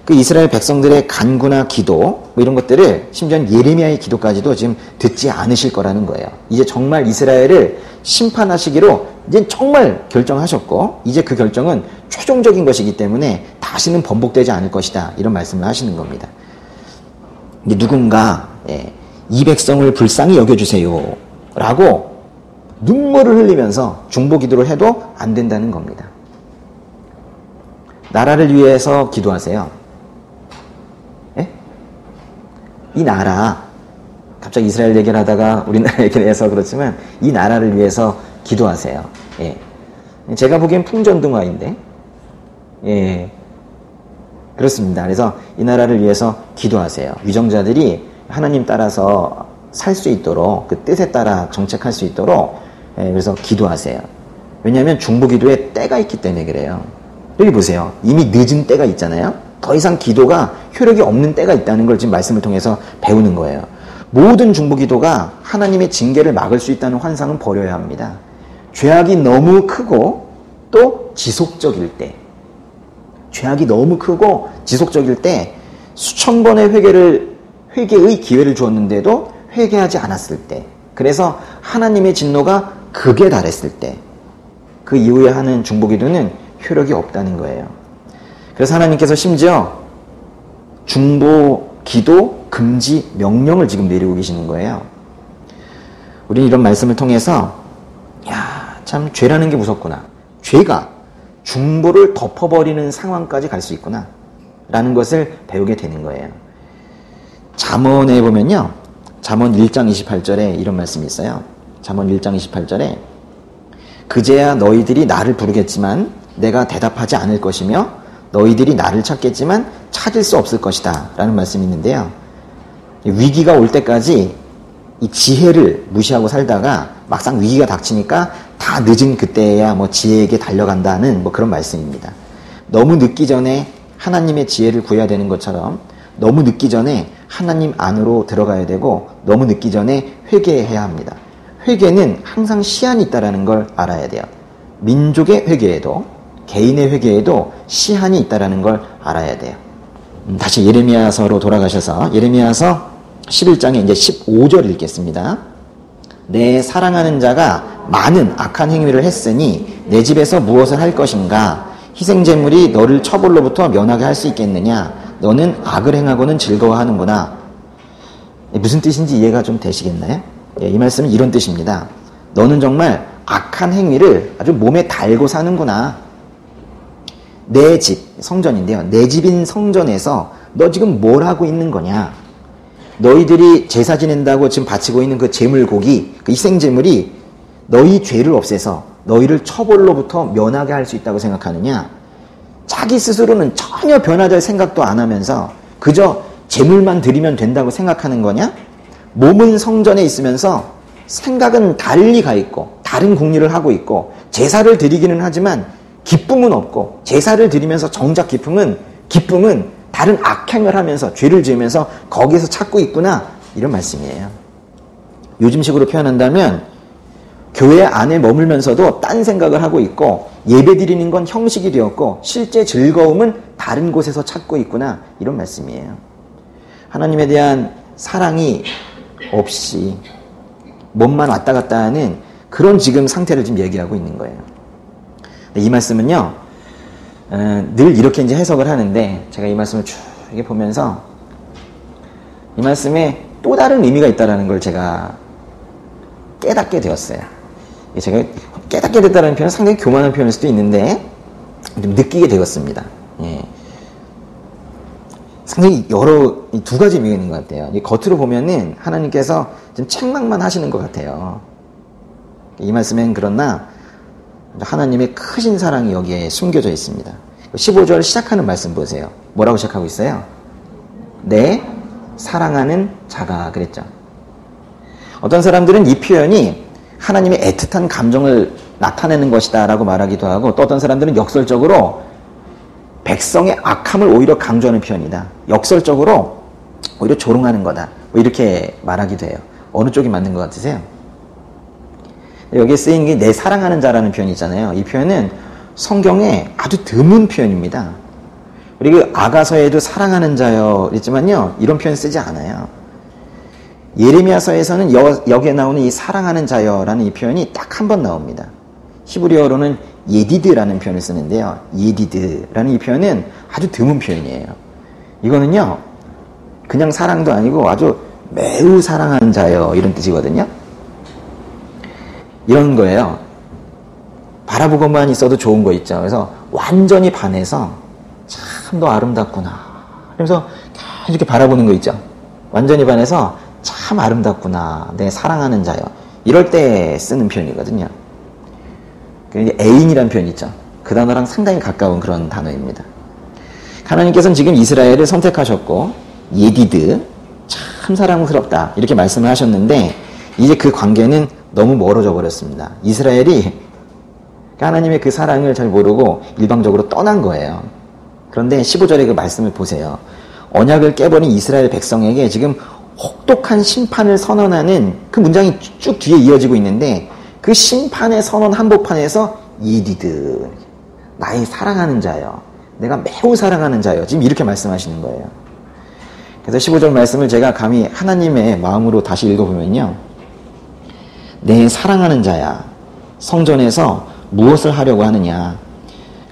그 이스라엘 백성들의 간구나 기도 뭐 이런 것들을 심지어 예레미야의 기도까지도 지금 듣지 않으실 거라는 거예요. 이제 정말 이스라엘을 심판하시기로 이제 정말 결정하셨고 이제 그 결정은 최종적인 것이기 때문에 다시는 번복되지 않을 것이다. 이런 말씀을 하시는 겁니다. 이제 누군가 이 백성을 불쌍히 여겨주세요 라고 눈물을 흘리면서 중보기도를 해도 안 된다는 겁니다. 나라를 위해서 기도하세요. 이 나라, 갑자기 이스라엘 얘기를 하다가 우리나라 얘기를 해서 그렇지만 이 나라를 위해서 기도하세요. 제가 보기엔 풍전등화인데 그렇습니다. 그래서 이 나라를 위해서 기도하세요. 위정자들이 하나님 따라서 살 수 있도록 그 뜻에 따라 정책할 수 있도록 그래서 기도하세요. 왜냐하면 중보기도에 때가 있기 때문에 그래요. 여기 보세요. 이미 늦은 때가 있잖아요. 더 이상 기도가 효력이 없는 때가 있다는 걸 지금 말씀을 통해서 배우는 거예요. 모든 중보기도가 하나님의 징계를 막을 수 있다는 환상은 버려야 합니다. 죄악이 너무 크고 또 지속적일 때, 죄악이 너무 크고 지속적일 때 수천 번의 회개의 기회를 주었는데도 회개하지 않았을 때, 그래서 하나님의 진노가 극에 달했을 때, 그 이후에 하는 중보기도는 효력이 없다는 거예요. 그래서 하나님께서 심지어 중보기도 금지 명령을 지금 내리고 계시는 거예요. 우리는 이런 말씀을 통해서 참 죄라는 게 무섭구나. 죄가 중보를 덮어버리는 상황까지 갈 수 있구나 라는 것을 배우게 되는 거예요. 잠언에 보면요, 잠언 1장 28절에 이런 말씀이 있어요. 잠언 1장 28절에 그제야 너희들이 나를 부르겠지만 내가 대답하지 않을 것이며 너희들이 나를 찾겠지만 찾을 수 없을 것이다 라는 말씀이 있는데요. 위기가 올 때까지 이 지혜를 무시하고 살다가 막상 위기가 닥치니까 다 늦은 그때야 뭐 지혜에게 달려간다는 뭐 그런 말씀입니다. 너무 늦기 전에 하나님의 지혜를 구해야 되는 것처럼 너무 늦기 전에 하나님 안으로 들어가야 되고 너무 늦기 전에 회개해야 합니다. 회개는 항상 시한이 있다는 걸 알아야 돼요. 민족의 회개에도 개인의 회개에도 시한이 있다는 걸 알아야 돼요. 다시 예레미야서로 돌아가셔서 예레미야서 11장에 이제 15절 읽겠습니다. 내 사랑하는 자가 많은 악한 행위를 했으니 내 집에서 무엇을 할 것인가? 희생제물이 너를 처벌로부터 면하게 할 수 있겠느냐? 너는 악을 행하고는 즐거워하는구나. 무슨 뜻인지 이해가 좀 되시겠나요? 이 말씀은 이런 뜻입니다. 너는 정말 악한 행위를 아주 몸에 달고 사는구나. 내 집, 성전인데요. 내 집인 성전에서 너 지금 뭘 하고 있는 거냐? 너희들이 제사 지낸다고 지금 바치고 있는 그 제물고기, 그 희생제물이 너희 죄를 없애서 너희를 처벌로부터 면하게 할 수 있다고 생각하느냐? 자기 스스로는 전혀 변화될 생각도 안 하면서 그저 제물만 드리면 된다고 생각하는 거냐? 몸은 성전에 있으면서 생각은 달리 가 있고 다른 궁리를 하고 있고 제사를 드리기는 하지만 기쁨은 없고 제사를 드리면서 정작 기쁨은 다른 악행을 하면서 죄를 지으면서 거기에서 찾고 있구나 이런 말씀이에요. 요즘식으로 표현한다면 교회 안에 머물면서도 딴 생각을 하고 있고 예배 드리는 건 형식이 되었고 실제 즐거움은 다른 곳에서 찾고 있구나 이런 말씀이에요. 하나님에 대한 사랑이 없이 몸만 왔다 갔다 하는 그런 지금 상태를 지금 얘기하고 있는 거예요. 이 말씀은요, 늘 이렇게 이제 해석을 하는데, 제가 이 말씀을 쭉 이렇게 보면서, 이 말씀에 또 다른 의미가 있다는 걸 제가 깨닫게 되었어요. 제가 깨닫게 됐다는 표현은 상당히 교만한 표현일 수도 있는데, 좀 느끼게 되었습니다. 예. 상당히 두 가지 의미가 있는 것 같아요. 겉으로 보면은 하나님께서 좀 책망만 하시는 것 같아요. 이 말씀엔 그러나 하나님의 크신 사랑이 여기에 숨겨져 있습니다. 15절 시작하는 말씀 보세요. 뭐라고 시작하고 있어요? 내 사랑하는 자가 그랬죠. 어떤 사람들은 이 표현이 하나님의 애틋한 감정을 나타내는 것이다 라고 말하기도 하고 또 어떤 사람들은 역설적으로 백성의 악함을 오히려 강조하는 표현이다. 역설적으로 오히려 조롱하는 거다. 뭐 이렇게 말하기도 해요. 어느 쪽이 맞는 것 같으세요? 여기에 쓰인 게 내 사랑하는 자라는 표현이 있잖아요. 이 표현은 성경에 아주 드문 표현입니다. 그리고 아가서에도 사랑하는 자여 있지만요. 이런 표현 쓰지 않아요. 예레미야서에서는 여기에 나오는 이 사랑하는 자여라는 이 표현이 딱 한 번 나옵니다. 히브리어로는 예디드라는 표현을 쓰는데요. 예디드라는 이 표현은 아주 드문 표현이에요. 이거는요. 그냥 사랑도 아니고 아주 매우 사랑하는 자여 이런 뜻이거든요. 이런 거예요. 바라보고만 있어도 좋은 거 있죠. 그래서 완전히 반해서 참 너 아름답구나. 그래서 이렇게 바라보는 거 있죠. 완전히 반해서 참 아름답구나. 내 사랑하는 자여. 이럴 때 쓰는 표현이거든요. 애인이라는 표현 있죠. 그 단어랑 상당히 가까운 그런 단어입니다. 하나님께서는 지금 이스라엘을 선택하셨고 예디드, 참 사랑스럽다 이렇게 말씀을 하셨는데 이제 그 관계는 너무 멀어져 버렸습니다. 이스라엘이 하나님의 그 사랑을 잘 모르고 일방적으로 떠난 거예요. 그런데 15절의 그 말씀을 보세요. 언약을 깨버린 이스라엘 백성에게 지금 혹독한 심판을 선언하는 그 문장이 쭉 뒤에 이어지고 있는데 그 심판의 선언 한복판에서 예디드, 나의 사랑하는 자여, 내가 매우 사랑하는 자여 지금 이렇게 말씀하시는 거예요. 그래서 15절 말씀을 제가 감히 하나님의 마음으로 다시 읽어보면요. 내 사랑하는 자야, 성전에서 무엇을 하려고 하느냐?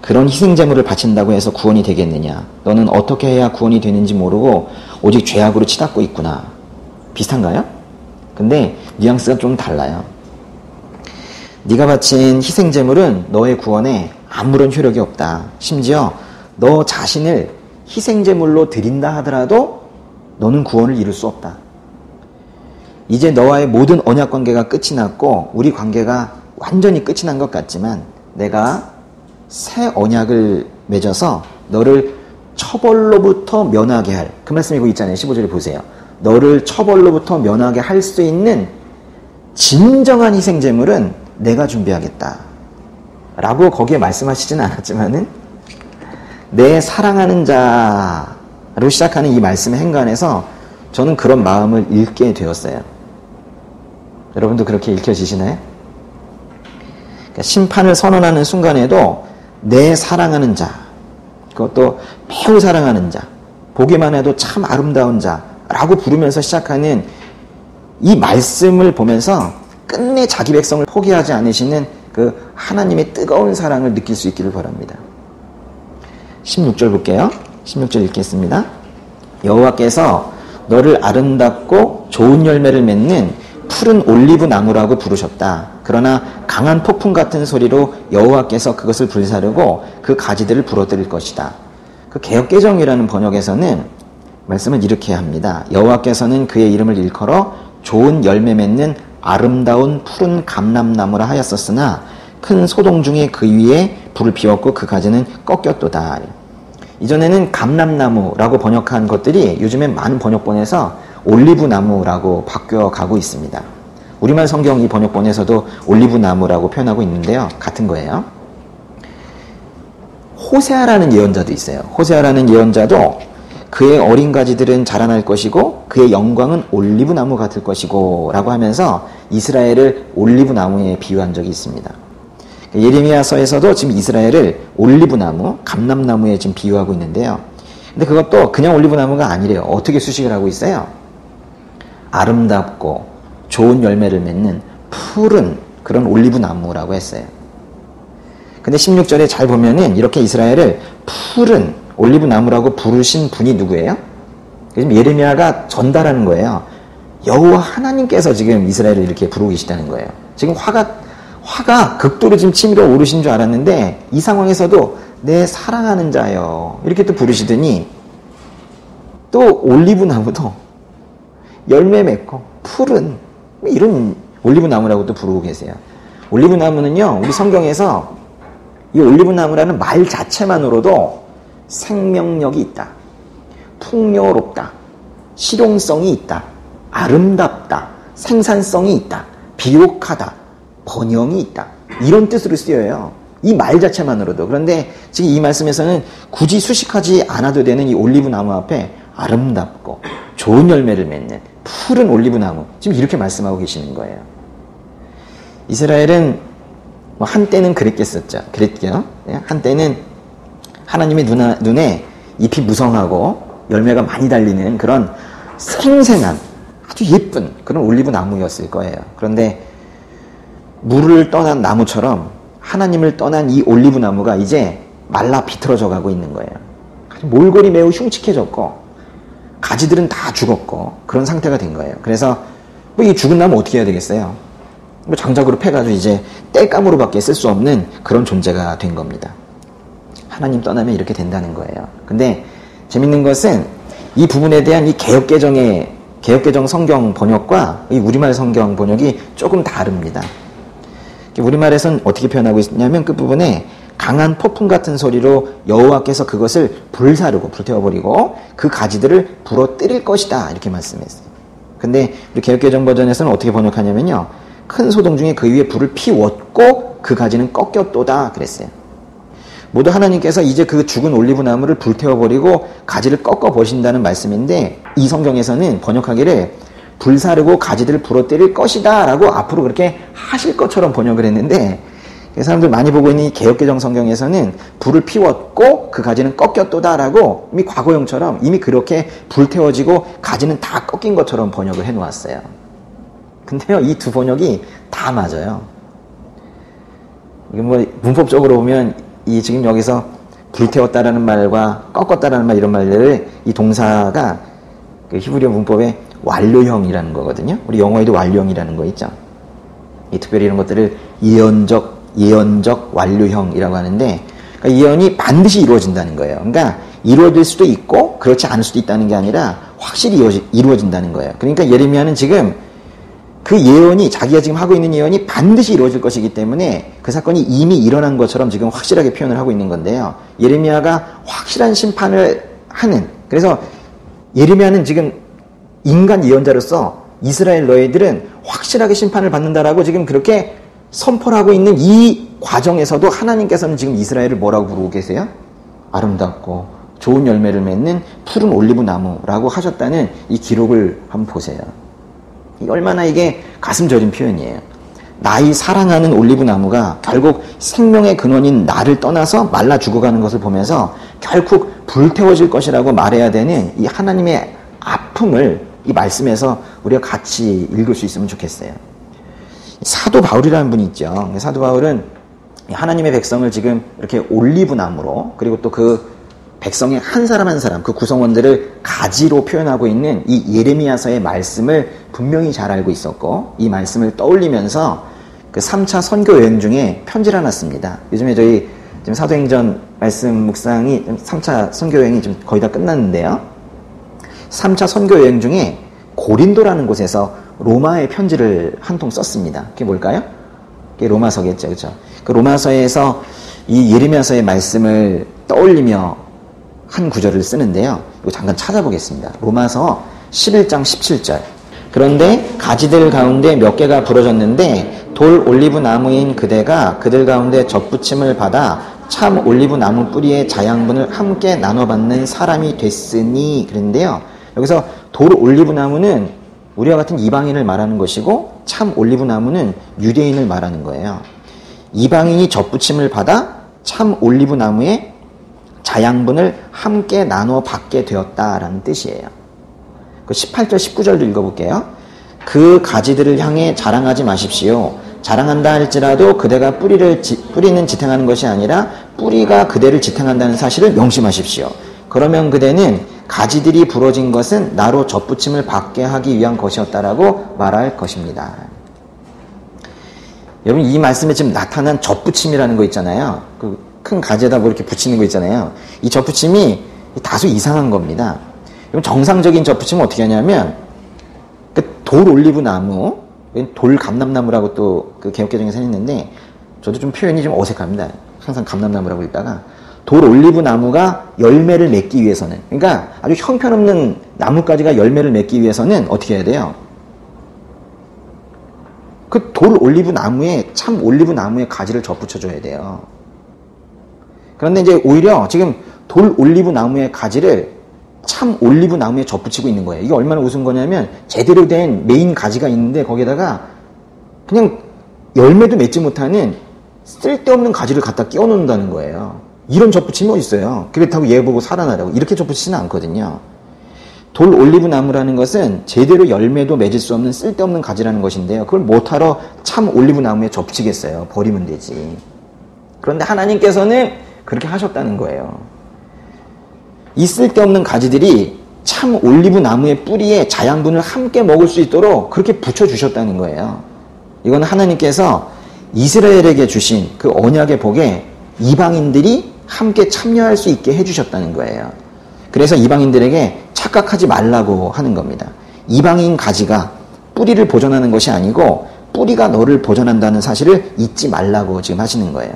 그런 희생제물을 바친다고 해서 구원이 되겠느냐? 너는 어떻게 해야 구원이 되는지 모르고 오직 죄악으로 치닫고 있구나. 비슷한가요? 근데 뉘앙스가 좀 달라요. 네가 바친 희생제물은 너의 구원에 아무런 효력이 없다. 심지어 너 자신을 희생제물로 드린다 하더라도 너는 구원을 이룰 수 없다. 이제 너와의 모든 언약관계가 끝이 났고 우리 관계가 완전히 끝이 난 것 같지만 내가 새 언약을 맺어서 너를 처벌로부터 면하게 할, 그 말씀이 거 있잖아요. 15절에 보세요. 너를 처벌로부터 면하게 할 수 있는 진정한 희생제물은 내가 준비하겠다 라고 거기에 말씀하시지는 않았지만은 내 사랑하는 자로 시작하는 이 말씀의 행간에서 저는 그런 마음을 읽게 되었어요. 여러분도 그렇게 읽혀지시나요? 그러니까 심판을 선언하는 순간에도 내 사랑하는 자, 그것도 매우 사랑하는 자, 보기만 해도 참 아름다운 자라고 부르면서 시작하는 이 말씀을 보면서 끝내 자기 백성을 포기하지 않으시는 그 하나님의 뜨거운 사랑을 느낄 수 있기를 바랍니다. 16절 볼게요. 16절 읽겠습니다. 여호와께서 너를 아름답고 좋은 열매를 맺는 푸른 올리브 나무라고 부르셨다. 그러나 강한 폭풍 같은 소리로 여호와께서 그것을 불사르고 그 가지들을 부러뜨릴 것이다. 그 개역개정이라는 번역에서는 말씀을 이렇게 합니다. 여호와께서는 그의 이름을 일컬어 좋은 열매 맺는 아름다운 푸른 감람나무라 하였었으나 큰 소동 중에 그 위에 불을 피웠고 그 가지는 꺾였도다. 이전에는 감람나무라고 번역한 것들이 요즘엔 많은 번역본에서 올리브나무라고 바뀌어가고 있습니다. 우리말 성경 이 번역본에서도 올리브나무라고 표현하고 있는데요. 같은 거예요. 호세아라는 예언자도 있어요. 호세아라는 예언자도 그의 어린 가지들은 자라날 것이고 그의 영광은 올리브나무 같을 것이고 라고 하면서 이스라엘을 올리브나무에 비유한 적이 있습니다. 예레미야서에서도 지금 이스라엘을 올리브나무, 감람나무에 지금 비유하고 있는데요. 근데 그것도 그냥 올리브나무가 아니래요. 어떻게 수식을 하고 있어요? 아름답고 좋은 열매를 맺는 푸른 그런 올리브나무라고 했어요. 근데 16절에 잘 보면은 이렇게 이스라엘을 푸른 올리브나무라고 부르신 분이 누구예요? 지금 예레미야가 전달하는 거예요. 여호와 하나님께서 지금 이스라엘을 이렇게 부르고 계시다는 거예요. 지금 화가 극도로 지금 치밀어 오르신 줄 알았는데 이 상황에서도 내 사랑하는 자여 이렇게 또 부르시더니 또 올리브나무도 열매 맺고 푸른 이런 올리브나무라고 또 부르고 계세요. 올리브나무는요, 우리 성경에서 이 올리브나무라는 말 자체만으로도 생명력이 있다, 풍요롭다, 실용성이 있다, 아름답다, 생산성이 있다, 비옥하다, 번영이 있다, 이런 뜻으로 쓰여요. 이 말 자체만으로도. 그런데 지금 이 말씀에서는 굳이 수식하지 않아도 되는 이 올리브나무 앞에 아름답고 좋은 열매를 맺는 푸른 올리브나무, 지금 이렇게 말씀하고 계시는 거예요. 이스라엘은 한때는 그랬겠죠. 한때는 하나님의 눈에 잎이 무성하고 열매가 많이 달리는 그런 생생한 아주 예쁜 그런 올리브 나무였을 거예요. 그런데 물을 떠난 나무처럼 하나님을 떠난 이 올리브 나무가 이제 말라 비틀어져 가고 있는 거예요. 몰골이 매우 흉측해졌고 가지들은 다 죽었고 그런 상태가 된 거예요. 그래서 이 죽은 나무 어떻게 해야 되겠어요? 장작으로 패가지고 이제 땔감으로밖에 쓸 수 없는 그런 존재가 된 겁니다. 하나님 떠나면 이렇게 된다는 거예요. 근데 재밌는 것은 이 부분에 대한 이 개역개정 성경 번역과 이 우리말 성경 번역이 조금 다릅니다. 우리말에서는 어떻게 표현하고 있냐면 끝부분에 강한 폭풍 같은 소리로 여호와께서 그것을 불사르고 불태워버리고 그 가지들을 부러뜨릴 것이다 이렇게 말씀했어요. 근데 우리 개역개정 버전에서는 어떻게 번역하냐면요, 큰 소동 중에 그 위에 불을 피웠고 그 가지는 꺾였도다 그랬어요. 모두 하나님께서 이제 그 죽은 올리브나무를 불태워버리고 가지를 꺾어버신다는 말씀인데 이 성경에서는 번역하기를 불사르고 가지들을 부러뜨릴 것이다 라고 앞으로 그렇게 하실 것처럼 번역을 했는데 사람들 많이 보고 있는 이 개역개정 성경에서는 불을 피웠고 그 가지는 꺾였도다 라고 이미 과거형처럼 이미 그렇게 불태워지고 가지는 다 꺾인 것처럼 번역을 해놓았어요. 근데요, 이 두 번역이 다 맞아요. 이게 문법적으로 보면 이 지금 여기서 불태웠다라는 말과 꺾었다라는 말 이런 말들을 이 동사가 그 히브리어 문법의 완료형이라는 거거든요. 우리 영어에도 완료형이라는 거 있죠. 이 특별히 이런 것들을 예언적 완료형이라고 하는데, 그러니까 예언이 반드시 이루어진다는 거예요. 그러니까 이루어질 수도 있고 그렇지 않을 수도 있다는 게 아니라 확실히 이루어진다는 거예요. 그러니까 예레미야는 지금 그 예언이, 자기가 지금 하고 있는 예언이 반드시 이루어질 것이기 때문에 그 사건이 이미 일어난 것처럼 지금 확실하게 표현을 하고 있는 건데요. 예레미야가 확실한 심판을 하는, 그래서 예레미야는 지금 인간 예언자로서 이스라엘 너희들은 확실하게 심판을 받는다라고 지금 그렇게 선포를 하고 있는 이 과정에서도 하나님께서는 지금 이스라엘을 뭐라고 부르고 계세요? 아름답고 좋은 열매를 맺는 푸른 올리브 나무라고 하셨다는 이 기록을 한번 보세요. 얼마나 이게 가슴 저린 표현이에요. 나의 사랑하는 올리브 나무가 결국 생명의 근원인 나를 떠나서 말라 죽어가는 것을 보면서 결국 불태워질 것이라고 말해야 되는 이 하나님의 아픔을 이 말씀에서 우리가 같이 읽을 수 있으면 좋겠어요. 사도 바울이라는 분이 있죠. 사도 바울은 하나님의 백성을 지금 이렇게 올리브 나무로, 그리고 또 그 백성의 한 사람 한 사람, 그 구성원들을 가지로 표현하고 있는 이 예레미야서의 말씀을 분명히 잘 알고 있었고, 이 말씀을 떠올리면서 그 3차 선교 여행 중에 편지를 하나 씁니다. 요즘에 저희 지금 사도행전 말씀 묵상이 3차 선교 여행이 좀 거의 다 끝났는데요. 3차 선교 여행 중에 고린도라는 곳에서 로마의 편지를 한 통 썼습니다. 그게 뭘까요? 그게 로마서겠죠. 그렇죠? 그 로마서에서 이 예레미야서의 말씀을 떠올리며 한 구절을 쓰는데요. 이거 잠깐 찾아보겠습니다. 로마서 11장 17절. 그런데 가지들 가운데 몇 개가 부러졌는데 돌 올리브 나무인 그대가 그들 가운데 접붙임을 받아 참 올리브 나무 뿌리의 자양분을 함께 나눠받는 사람이 됐으니, 그런데요. 여기서 돌 올리브 나무는 우리와 같은 이방인을 말하는 것이고 참 올리브 나무는 유대인을 말하는 거예요. 이방인이 접붙임을 받아 참 올리브 나무의 자양분을 함께 나눠 받게 되었다라는 뜻이에요. 그 18절, 19절도 읽어볼게요. 그 가지들을 향해 자랑하지 마십시오. 자랑한다 할지라도 그대가 뿌리는 지탱하는 것이 아니라 뿌리가 그대를 지탱한다는 사실을 명심하십시오. 그러면 그대는 가지들이 부러진 것은 나로 접붙임을 받게 하기 위한 것이었다라고 말할 것입니다. 여러분, 이 말씀에 지금 나타난 접붙임이라는 거 있잖아요. 그 큰 가지에다 뭐 이렇게 붙이는 거 있잖아요. 이 접붙임이 다소 이상한 겁니다. 정상적인 접붙임은 어떻게 하냐면, 그 돌 올리브 나무, 돌 감람나무라고 또 그 개혁개정에서 했는데, 저도 좀 표현이 좀 어색합니다. 항상 감람나무라고 읽다가, 돌 올리브 나무가 열매를 맺기 위해서는, 그러니까 아주 형편없는 나뭇가지가 열매를 맺기 위해서는 어떻게 해야 돼요? 그 돌 올리브 나무에, 참 올리브 나무에 가지를 접붙여줘야 돼요. 그런데 이제 오히려 지금 돌 올리브 나무의 가지를 참 올리브 나무에 접붙이고 있는 거예요. 이게 얼마나 우스운 거냐면, 제대로 된 메인 가지가 있는데 거기에다가 그냥 열매도 맺지 못하는 쓸데없는 가지를 갖다 끼워 놓는다는 거예요. 이런 접붙임이 어디 있어요? 그렇다고 얘 보고 살아나라고 이렇게 접붙이지는 않거든요. 돌 올리브 나무라는 것은 제대로 열매도 맺을 수 없는 쓸데없는 가지라는 것인데요. 그걸 못하러 참 올리브 나무에 접붙이겠어요? 버리면 되지. 그런데 하나님께서는 그렇게 하셨다는 거예요. 이 쓸데없는 가지들이 참 올리브 나무의 뿌리에 자양분을 함께 먹을 수 있도록 그렇게 붙여주셨다는 거예요. 이건 하나님께서 이스라엘에게 주신 그 언약의 복에 이방인들이 함께 참여할 수 있게 해주셨다는 거예요. 그래서 이방인들에게 착각하지 말라고 하는 겁니다. 이방인 가지가 뿌리를 보존하는 것이 아니고 뿌리가 너를 보존한다는 사실을 잊지 말라고 지금 하시는 거예요.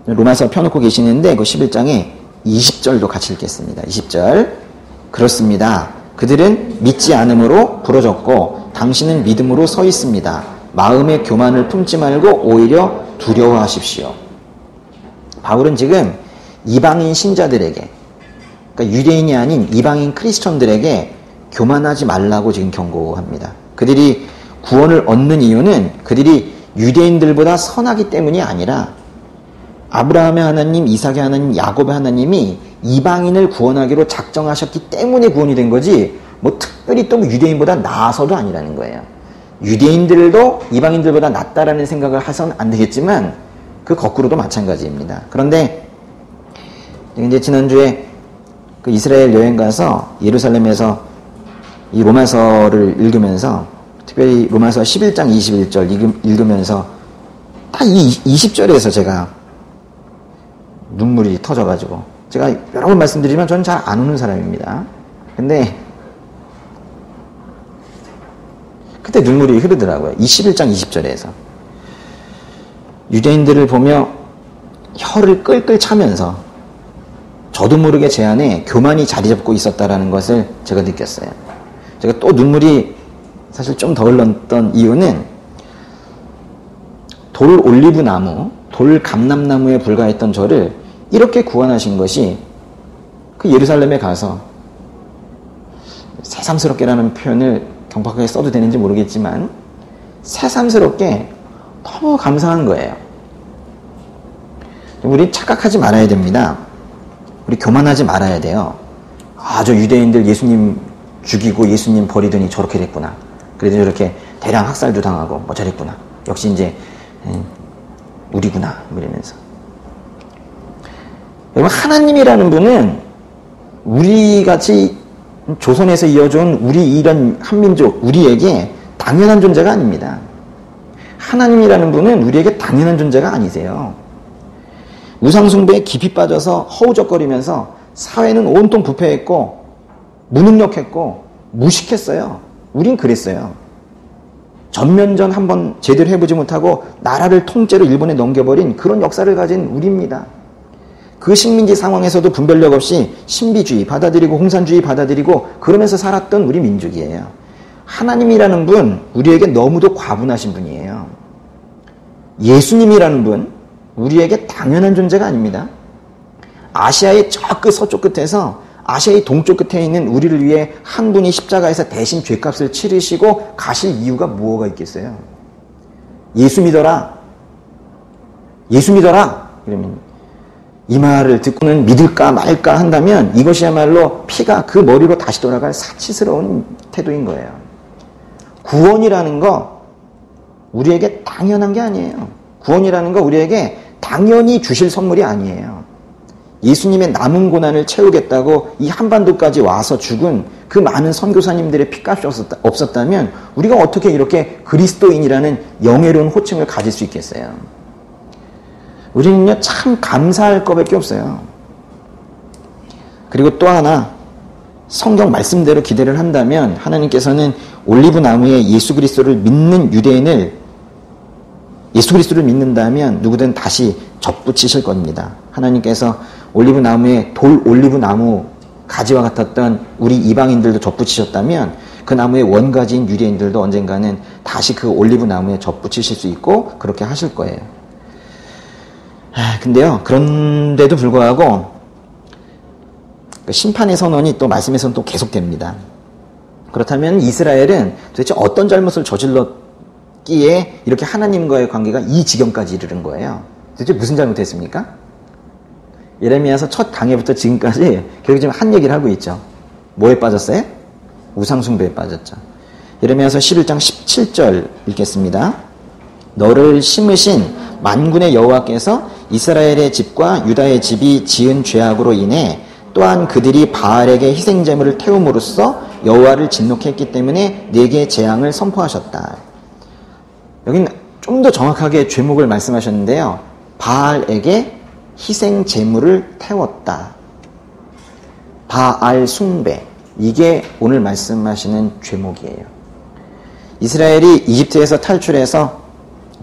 로마서 펴놓고 계시는데 그 11장에 20절도 같이 읽겠습니다. 20절. 그렇습니다. 그들은 믿지 않음으로 부러졌고 당신은 믿음으로 서 있습니다. 마음의 교만을 품지 말고 오히려 두려워하십시오. 바울은 지금 이방인 신자들에게, 그러니까 유대인이 아닌 이방인 크리스천들에게 교만하지 말라고 지금 경고합니다. 그들이 구원을 얻는 이유는 그들이 유대인들보다 선하기 때문이 아니라 아브라함의 하나님, 이삭의 하나님, 야곱의 하나님이 이방인을 구원하기로 작정하셨기 때문에 구원이 된 거지, 뭐 특별히 또 유대인보다 나아서도 아니라는 거예요. 유대인들도 이방인들보다 낫다라는 생각을 해서는 안 되겠지만 그 거꾸로도 마찬가지입니다. 그런데 이제 지난주에 그 이스라엘 여행 가서 예루살렘에서 이 로마서를 읽으면서, 특별히 로마서 11장 21절 읽으면서 딱 이 20절에서 제가 눈물이 터져가지고, 제가 여러 번 말씀드리지만 저는 잘 안 우는 사람입니다. 근데 그때 눈물이 흐르더라고요. 21장 20절에서. 유대인들을 보며 혀를 끌끌 차면서 저도 모르게 제 안에 교만이 자리 잡고 있었다라는 것을 제가 느꼈어요. 제가 또 눈물이 사실 좀 더 흘렀던 이유는 돌 올리브 나무, 돌 감람나무에 불과했던 저를 이렇게 구원하신 것이 그 예루살렘에 가서 새삼스럽게라는 표현을 경박하게 써도 되는지 모르겠지만 새삼스럽게 너무 감사한 거예요. 우리 착각하지 말아야 됩니다. 우리 교만하지 말아야 돼요. 저 유대인들 예수님 죽이고 예수님 버리더니 저렇게 됐구나. 그래도 저렇게 대량 학살도 당하고 뭐 저랬구나. 역시 이제 우리구나 이러면서. 여러분, 하나님이라는 분은 우리같이 조선에서 이어져온 우리 이런 한민족, 우리에게 당연한 존재가 아닙니다. 하나님이라는 분은 우리에게 당연한 존재가 아니세요. 우상숭배에 깊이 빠져서 허우적거리면서 사회는 온통 부패했고 무능력했고 무식했어요. 우린 그랬어요. 전면전 한번 제대로 해보지 못하고 나라를 통째로 일본에 넘겨버린 그런 역사를 가진 우리입니다. 그 식민지 상황에서도 분별력 없이 신비주의 받아들이고 공산주의 받아들이고 그러면서 살았던 우리 민족이에요. 하나님이라는 분, 우리에게 너무도 과분하신 분이에요. 예수님이라는 분, 우리에게 당연한 존재가 아닙니다. 아시아의 저 끝 서쪽 끝에서 아시아의 동쪽 끝에 있는 우리를 위해 한 분이 십자가에서 대신 죄값을 치르시고 가실 이유가 뭐가 있겠어요? 예수 믿어라. 예수 믿어라. 이러면 이 말을 듣고는 믿을까 말까 한다면 이것이야말로 피가 그 머리로 다시 돌아갈 사치스러운 태도인 거예요. 구원이라는 거 우리에게 당연한 게 아니에요. 구원이라는 거 우리에게 당연히 주실 선물이 아니에요. 예수님의 남은 고난을 채우겠다고 이 한반도까지 와서 죽은 그 많은 선교사님들의 피값이 없었다면 우리가 어떻게 이렇게 그리스도인이라는 영예로운 호칭을 가질 수 있겠어요? 우리는요, 참 감사할 것밖에 없어요. 그리고 또 하나, 성경 말씀대로 기대를 한다면 하나님께서는 올리브 나무에 예수 그리스도를 믿는 유대인을 예수 그리스도를 믿는다면 누구든 다시 접붙이실 겁니다. 하나님께서 올리브 나무에 돌 올리브 나무 가지와 같았던 우리 이방인들도 접붙이셨다면 그 나무의 원가지인 유대인들도 언젠가는 다시 그 올리브 나무에 접붙이실 수 있고 그렇게 하실 거예요. 근데요, 그런데도 불구하고 심판의 선언이 또 말씀에서는 또 계속됩니다. 그렇다면 이스라엘은 도대체 어떤 잘못을 저질렀기에 이렇게 하나님과의 관계가 이 지경까지 이르는 거예요? 도대체 무슨 잘못했습니까? 예레미야서 첫 강해부터 지금까지 결국 지금 한 얘기를 하고 있죠. 뭐에 빠졌어요? 우상숭배에 빠졌죠. 예레미야서 11장 17절 읽겠습니다. 너를 심으신 만군의 여호와께서 이스라엘의 집과 유다의 집이 지은 죄악으로 인해 또한 그들이 바알에게 희생제물을 태움으로써 여호와를 진노케 했기 때문에 네게 재앙을 선포하셨다. 여기는 좀 더 정확하게 죄목을 말씀하셨는데요. 바알에게 희생제물을 태웠다. 바알 숭배. 이게 오늘 말씀하시는 죄목이에요. 이스라엘이 이집트에서 탈출해서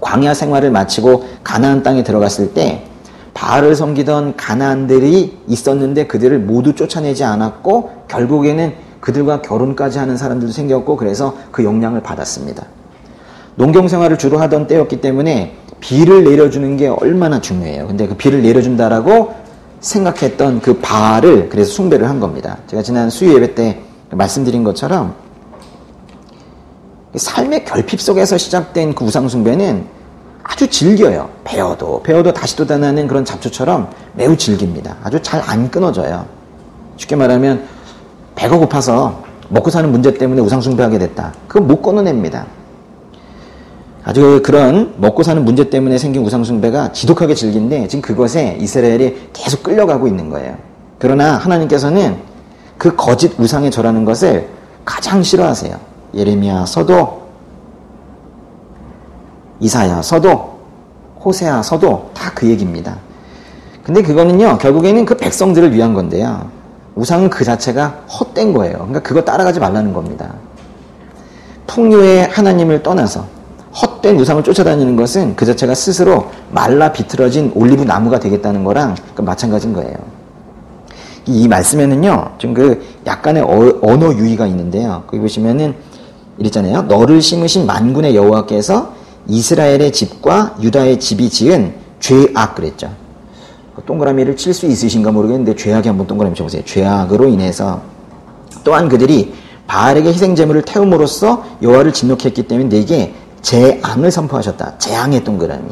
광야 생활을 마치고 가나안 땅에 들어갔을 때 바알을 섬기던 가나안들이 있었는데 그들을 모두 쫓아내지 않았고 결국에는 그들과 결혼까지 하는 사람들도 생겼고 그래서 그 영향을 받았습니다. 농경 생활을 주로 하던 때였기 때문에 비를 내려주는 게 얼마나 중요해요. 근데 그 비를 내려준다라고 생각했던 그 바알을 그래서 숭배를 한 겁니다. 제가 지난 수요 예배 때 말씀드린 것처럼 삶의 결핍 속에서 시작된 그 우상숭배는 아주 질겨요. 배워도 다시 돋아나는 그런 잡초처럼 매우 질깁니다. 아주 잘 안 끊어져요. 쉽게 말하면 배가 고파서 먹고 사는 문제 때문에 우상숭배하게 됐다. 그거 못 끊어냅니다. 아주 그런 먹고 사는 문제 때문에 생긴 우상숭배가 지독하게 질긴데 지금 그것에 이스라엘이 계속 끌려가고 있는 거예요. 그러나 하나님께서는 그 거짓 우상에 절하는 것을 가장 싫어하세요. 예레미야서도 이사야서도 호세아서도 다 그 얘기입니다. 근데 그거는요 결국에는 그 백성들을 위한 건데요. 우상은 그 자체가 헛된 거예요. 그러니까 그거 따라가지 말라는 겁니다. 풍요의 하나님을 떠나서 헛된 우상을 쫓아다니는 것은 그 자체가 스스로 말라 비틀어진 올리브 나무가 되겠다는 거랑 마찬가지인 거예요. 이 말씀에는요, 좀 그 약간의 언어 유희가 있는데요. 거기 보시면은 이랬잖아요. 너를 심으신 만군의 여호와께서 이스라엘의 집과 유다의 집이 지은 죄악 그랬죠. 동그라미를 칠 수 있으신가 모르겠는데 죄악에 한번 동그라미 쳐보세요. 죄악으로 인해서 또한 그들이 바알에게 희생제물을 태움으로써 여호와를 진노케 했기 때문에 내게 재앙을 선포하셨다. 재앙의 동그라미.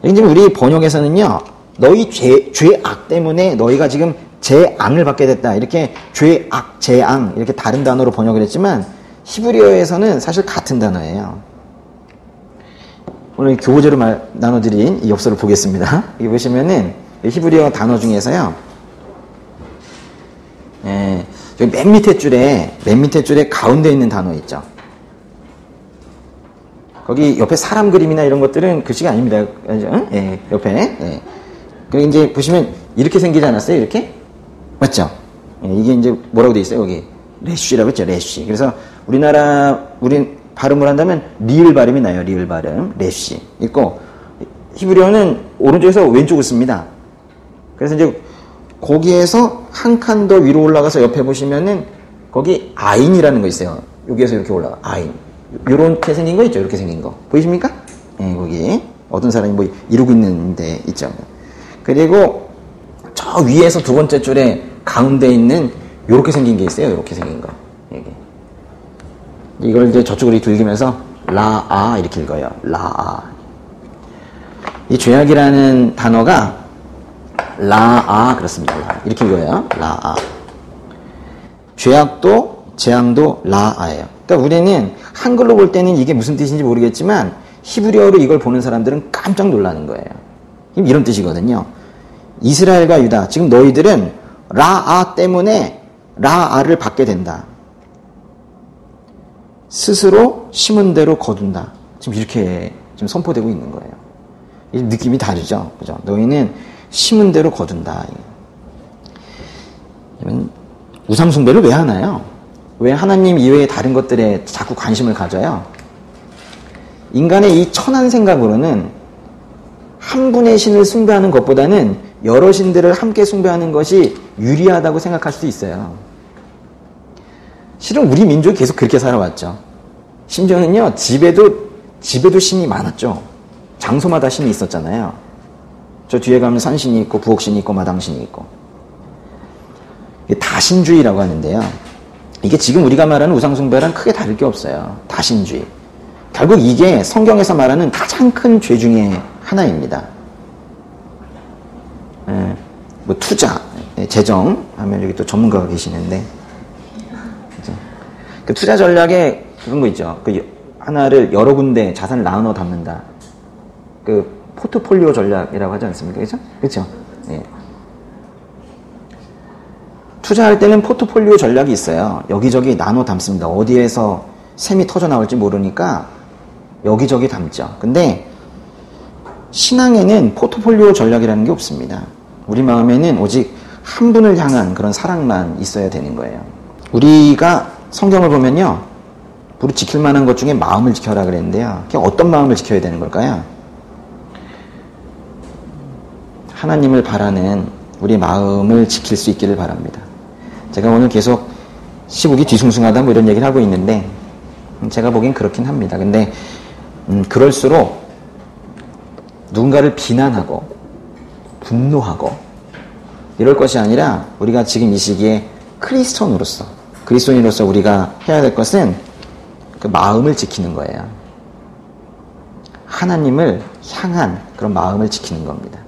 지금 우리 번역에서는요, 너희 죄악 때문에 너희가 지금 재앙을 받게 됐다. 이렇게 죄악, 재앙 이렇게 다른 단어로 번역을 했지만 히브리어에서는 사실 같은 단어예요. 오늘 교보제로 나눠드린 이 엽서를 보겠습니다. 여기 보시면은 히브리어 단어 중에서요, 저기 맨 밑에 줄에 가운데 있는 단어 있죠. 거기 옆에 사람 그림이나 이런 것들은 글씨가 아닙니다. 예, 옆에. 예. 그리고 이제 보시면 이렇게 생기지 않았어요? 이렇게? 맞죠? 예, 이게 이제 뭐라고 돼 있어요? 여기 래쉬라고 했죠. 래쉬. 그래서 우린 발음을 한다면 리을 발음이 나요. 리을 발음. 래쉬. 있고 히브리어는 오른쪽에서 왼쪽을 씁니다. 그래서 이제 거기에서 한 칸 더 위로 올라가서 옆에 보시면은 거기 아인이라는 거 있어요. 여기에서 이렇게 올라가. 아인. 요렇게 생긴 거 있죠? 이렇게 생긴 거. 보이십니까? 예, 거기. 어떤 사람이 뭐 이러고 있는데 있죠. 그리고 저 위에서 두 번째 줄에 가운데 있는 요렇게 생긴 게 있어요. 요렇게 생긴 거. 여기. 이걸 이제 저쪽으로 읽으면서 라아 이렇게 읽어요. 라아. 이 죄악이라는 단어가 라아 그렇습니다. 이렇게 읽어요. 라아. 죄악도 재앙도 라아예요. 그러니까 우리는 한글로 볼 때는 이게 무슨 뜻인지 모르겠지만 히브리어로 이걸 보는 사람들은 깜짝 놀라는 거예요. 이런 뜻이거든요. 이스라엘과 유다, 지금 너희들은 라아 때문에 라아를 받게 된다. 스스로 심은 대로 거둔다. 지금 이렇게 지금 선포되고 있는 거예요. 이 느낌이 다르죠. 그죠? 너희는 심은 대로 거둔다. 우상숭배를 왜 하나요? 왜 하나님 이외의 다른 것들에 자꾸 관심을 가져요? 인간의 이 천한 생각으로는 한 분의 신을 숭배하는 것보다는 여러 신들을 함께 숭배하는 것이 유리하다고 생각할 수도 있어요. 실은 우리 민족이 계속 그렇게 살아왔죠. 심지어는요, 집에도 신이 많았죠. 장소마다 신이 있었잖아요. 저 뒤에 가면 산신이 있고, 부엌신이 있고, 마당신이 있고. 다신주의라고 하는데요. 이게 지금 우리가 말하는 우상숭배랑 크게 다를 게 없어요. 다신주의. 결국 이게 성경에서 말하는 가장 큰 죄 중에 하나입니다. 뭐 투자, 재정 하면 여기 또 전문가가 계시는데, 그죠? 그 투자 전략에 그런 거 있죠. 그 하나를 여러 군데 자산을 나눠 담는다. 그 포트폴리오 전략이라고 하지 않습니까? 그죠? 그렇죠? 예. 투자할 때는 포트폴리오 전략이 있어요. 여기저기 나눠 담습니다. 어디에서 샘이 터져 나올지 모르니까 여기저기 담죠. 근데 신앙에는 포트폴리오 전략이라는 게 없습니다. 우리 마음에는 오직 한 분을 향한 그런 사랑만 있어야 되는 거예요. 우리가 성경을 보면요, 우리 지킬 만한 것 중에 마음을 지켜라 그랬는데요. 그게 어떤 마음을 지켜야 되는 걸까요? 하나님을 바라는 우리 마음을 지킬 수 있기를 바랍니다. 제가 오늘 계속 시국이 뒤숭숭하다 뭐 이런 얘기를 하고 있는데 제가 보기엔 그렇긴 합니다. 근데 그럴수록 누군가를 비난하고 분노하고 이럴 것이 아니라 우리가 지금 이 시기에 그리스도인으로서 우리가 해야 될 것은 그 마음을 지키는 거예요. 하나님을 향한 그런 마음을 지키는 겁니다.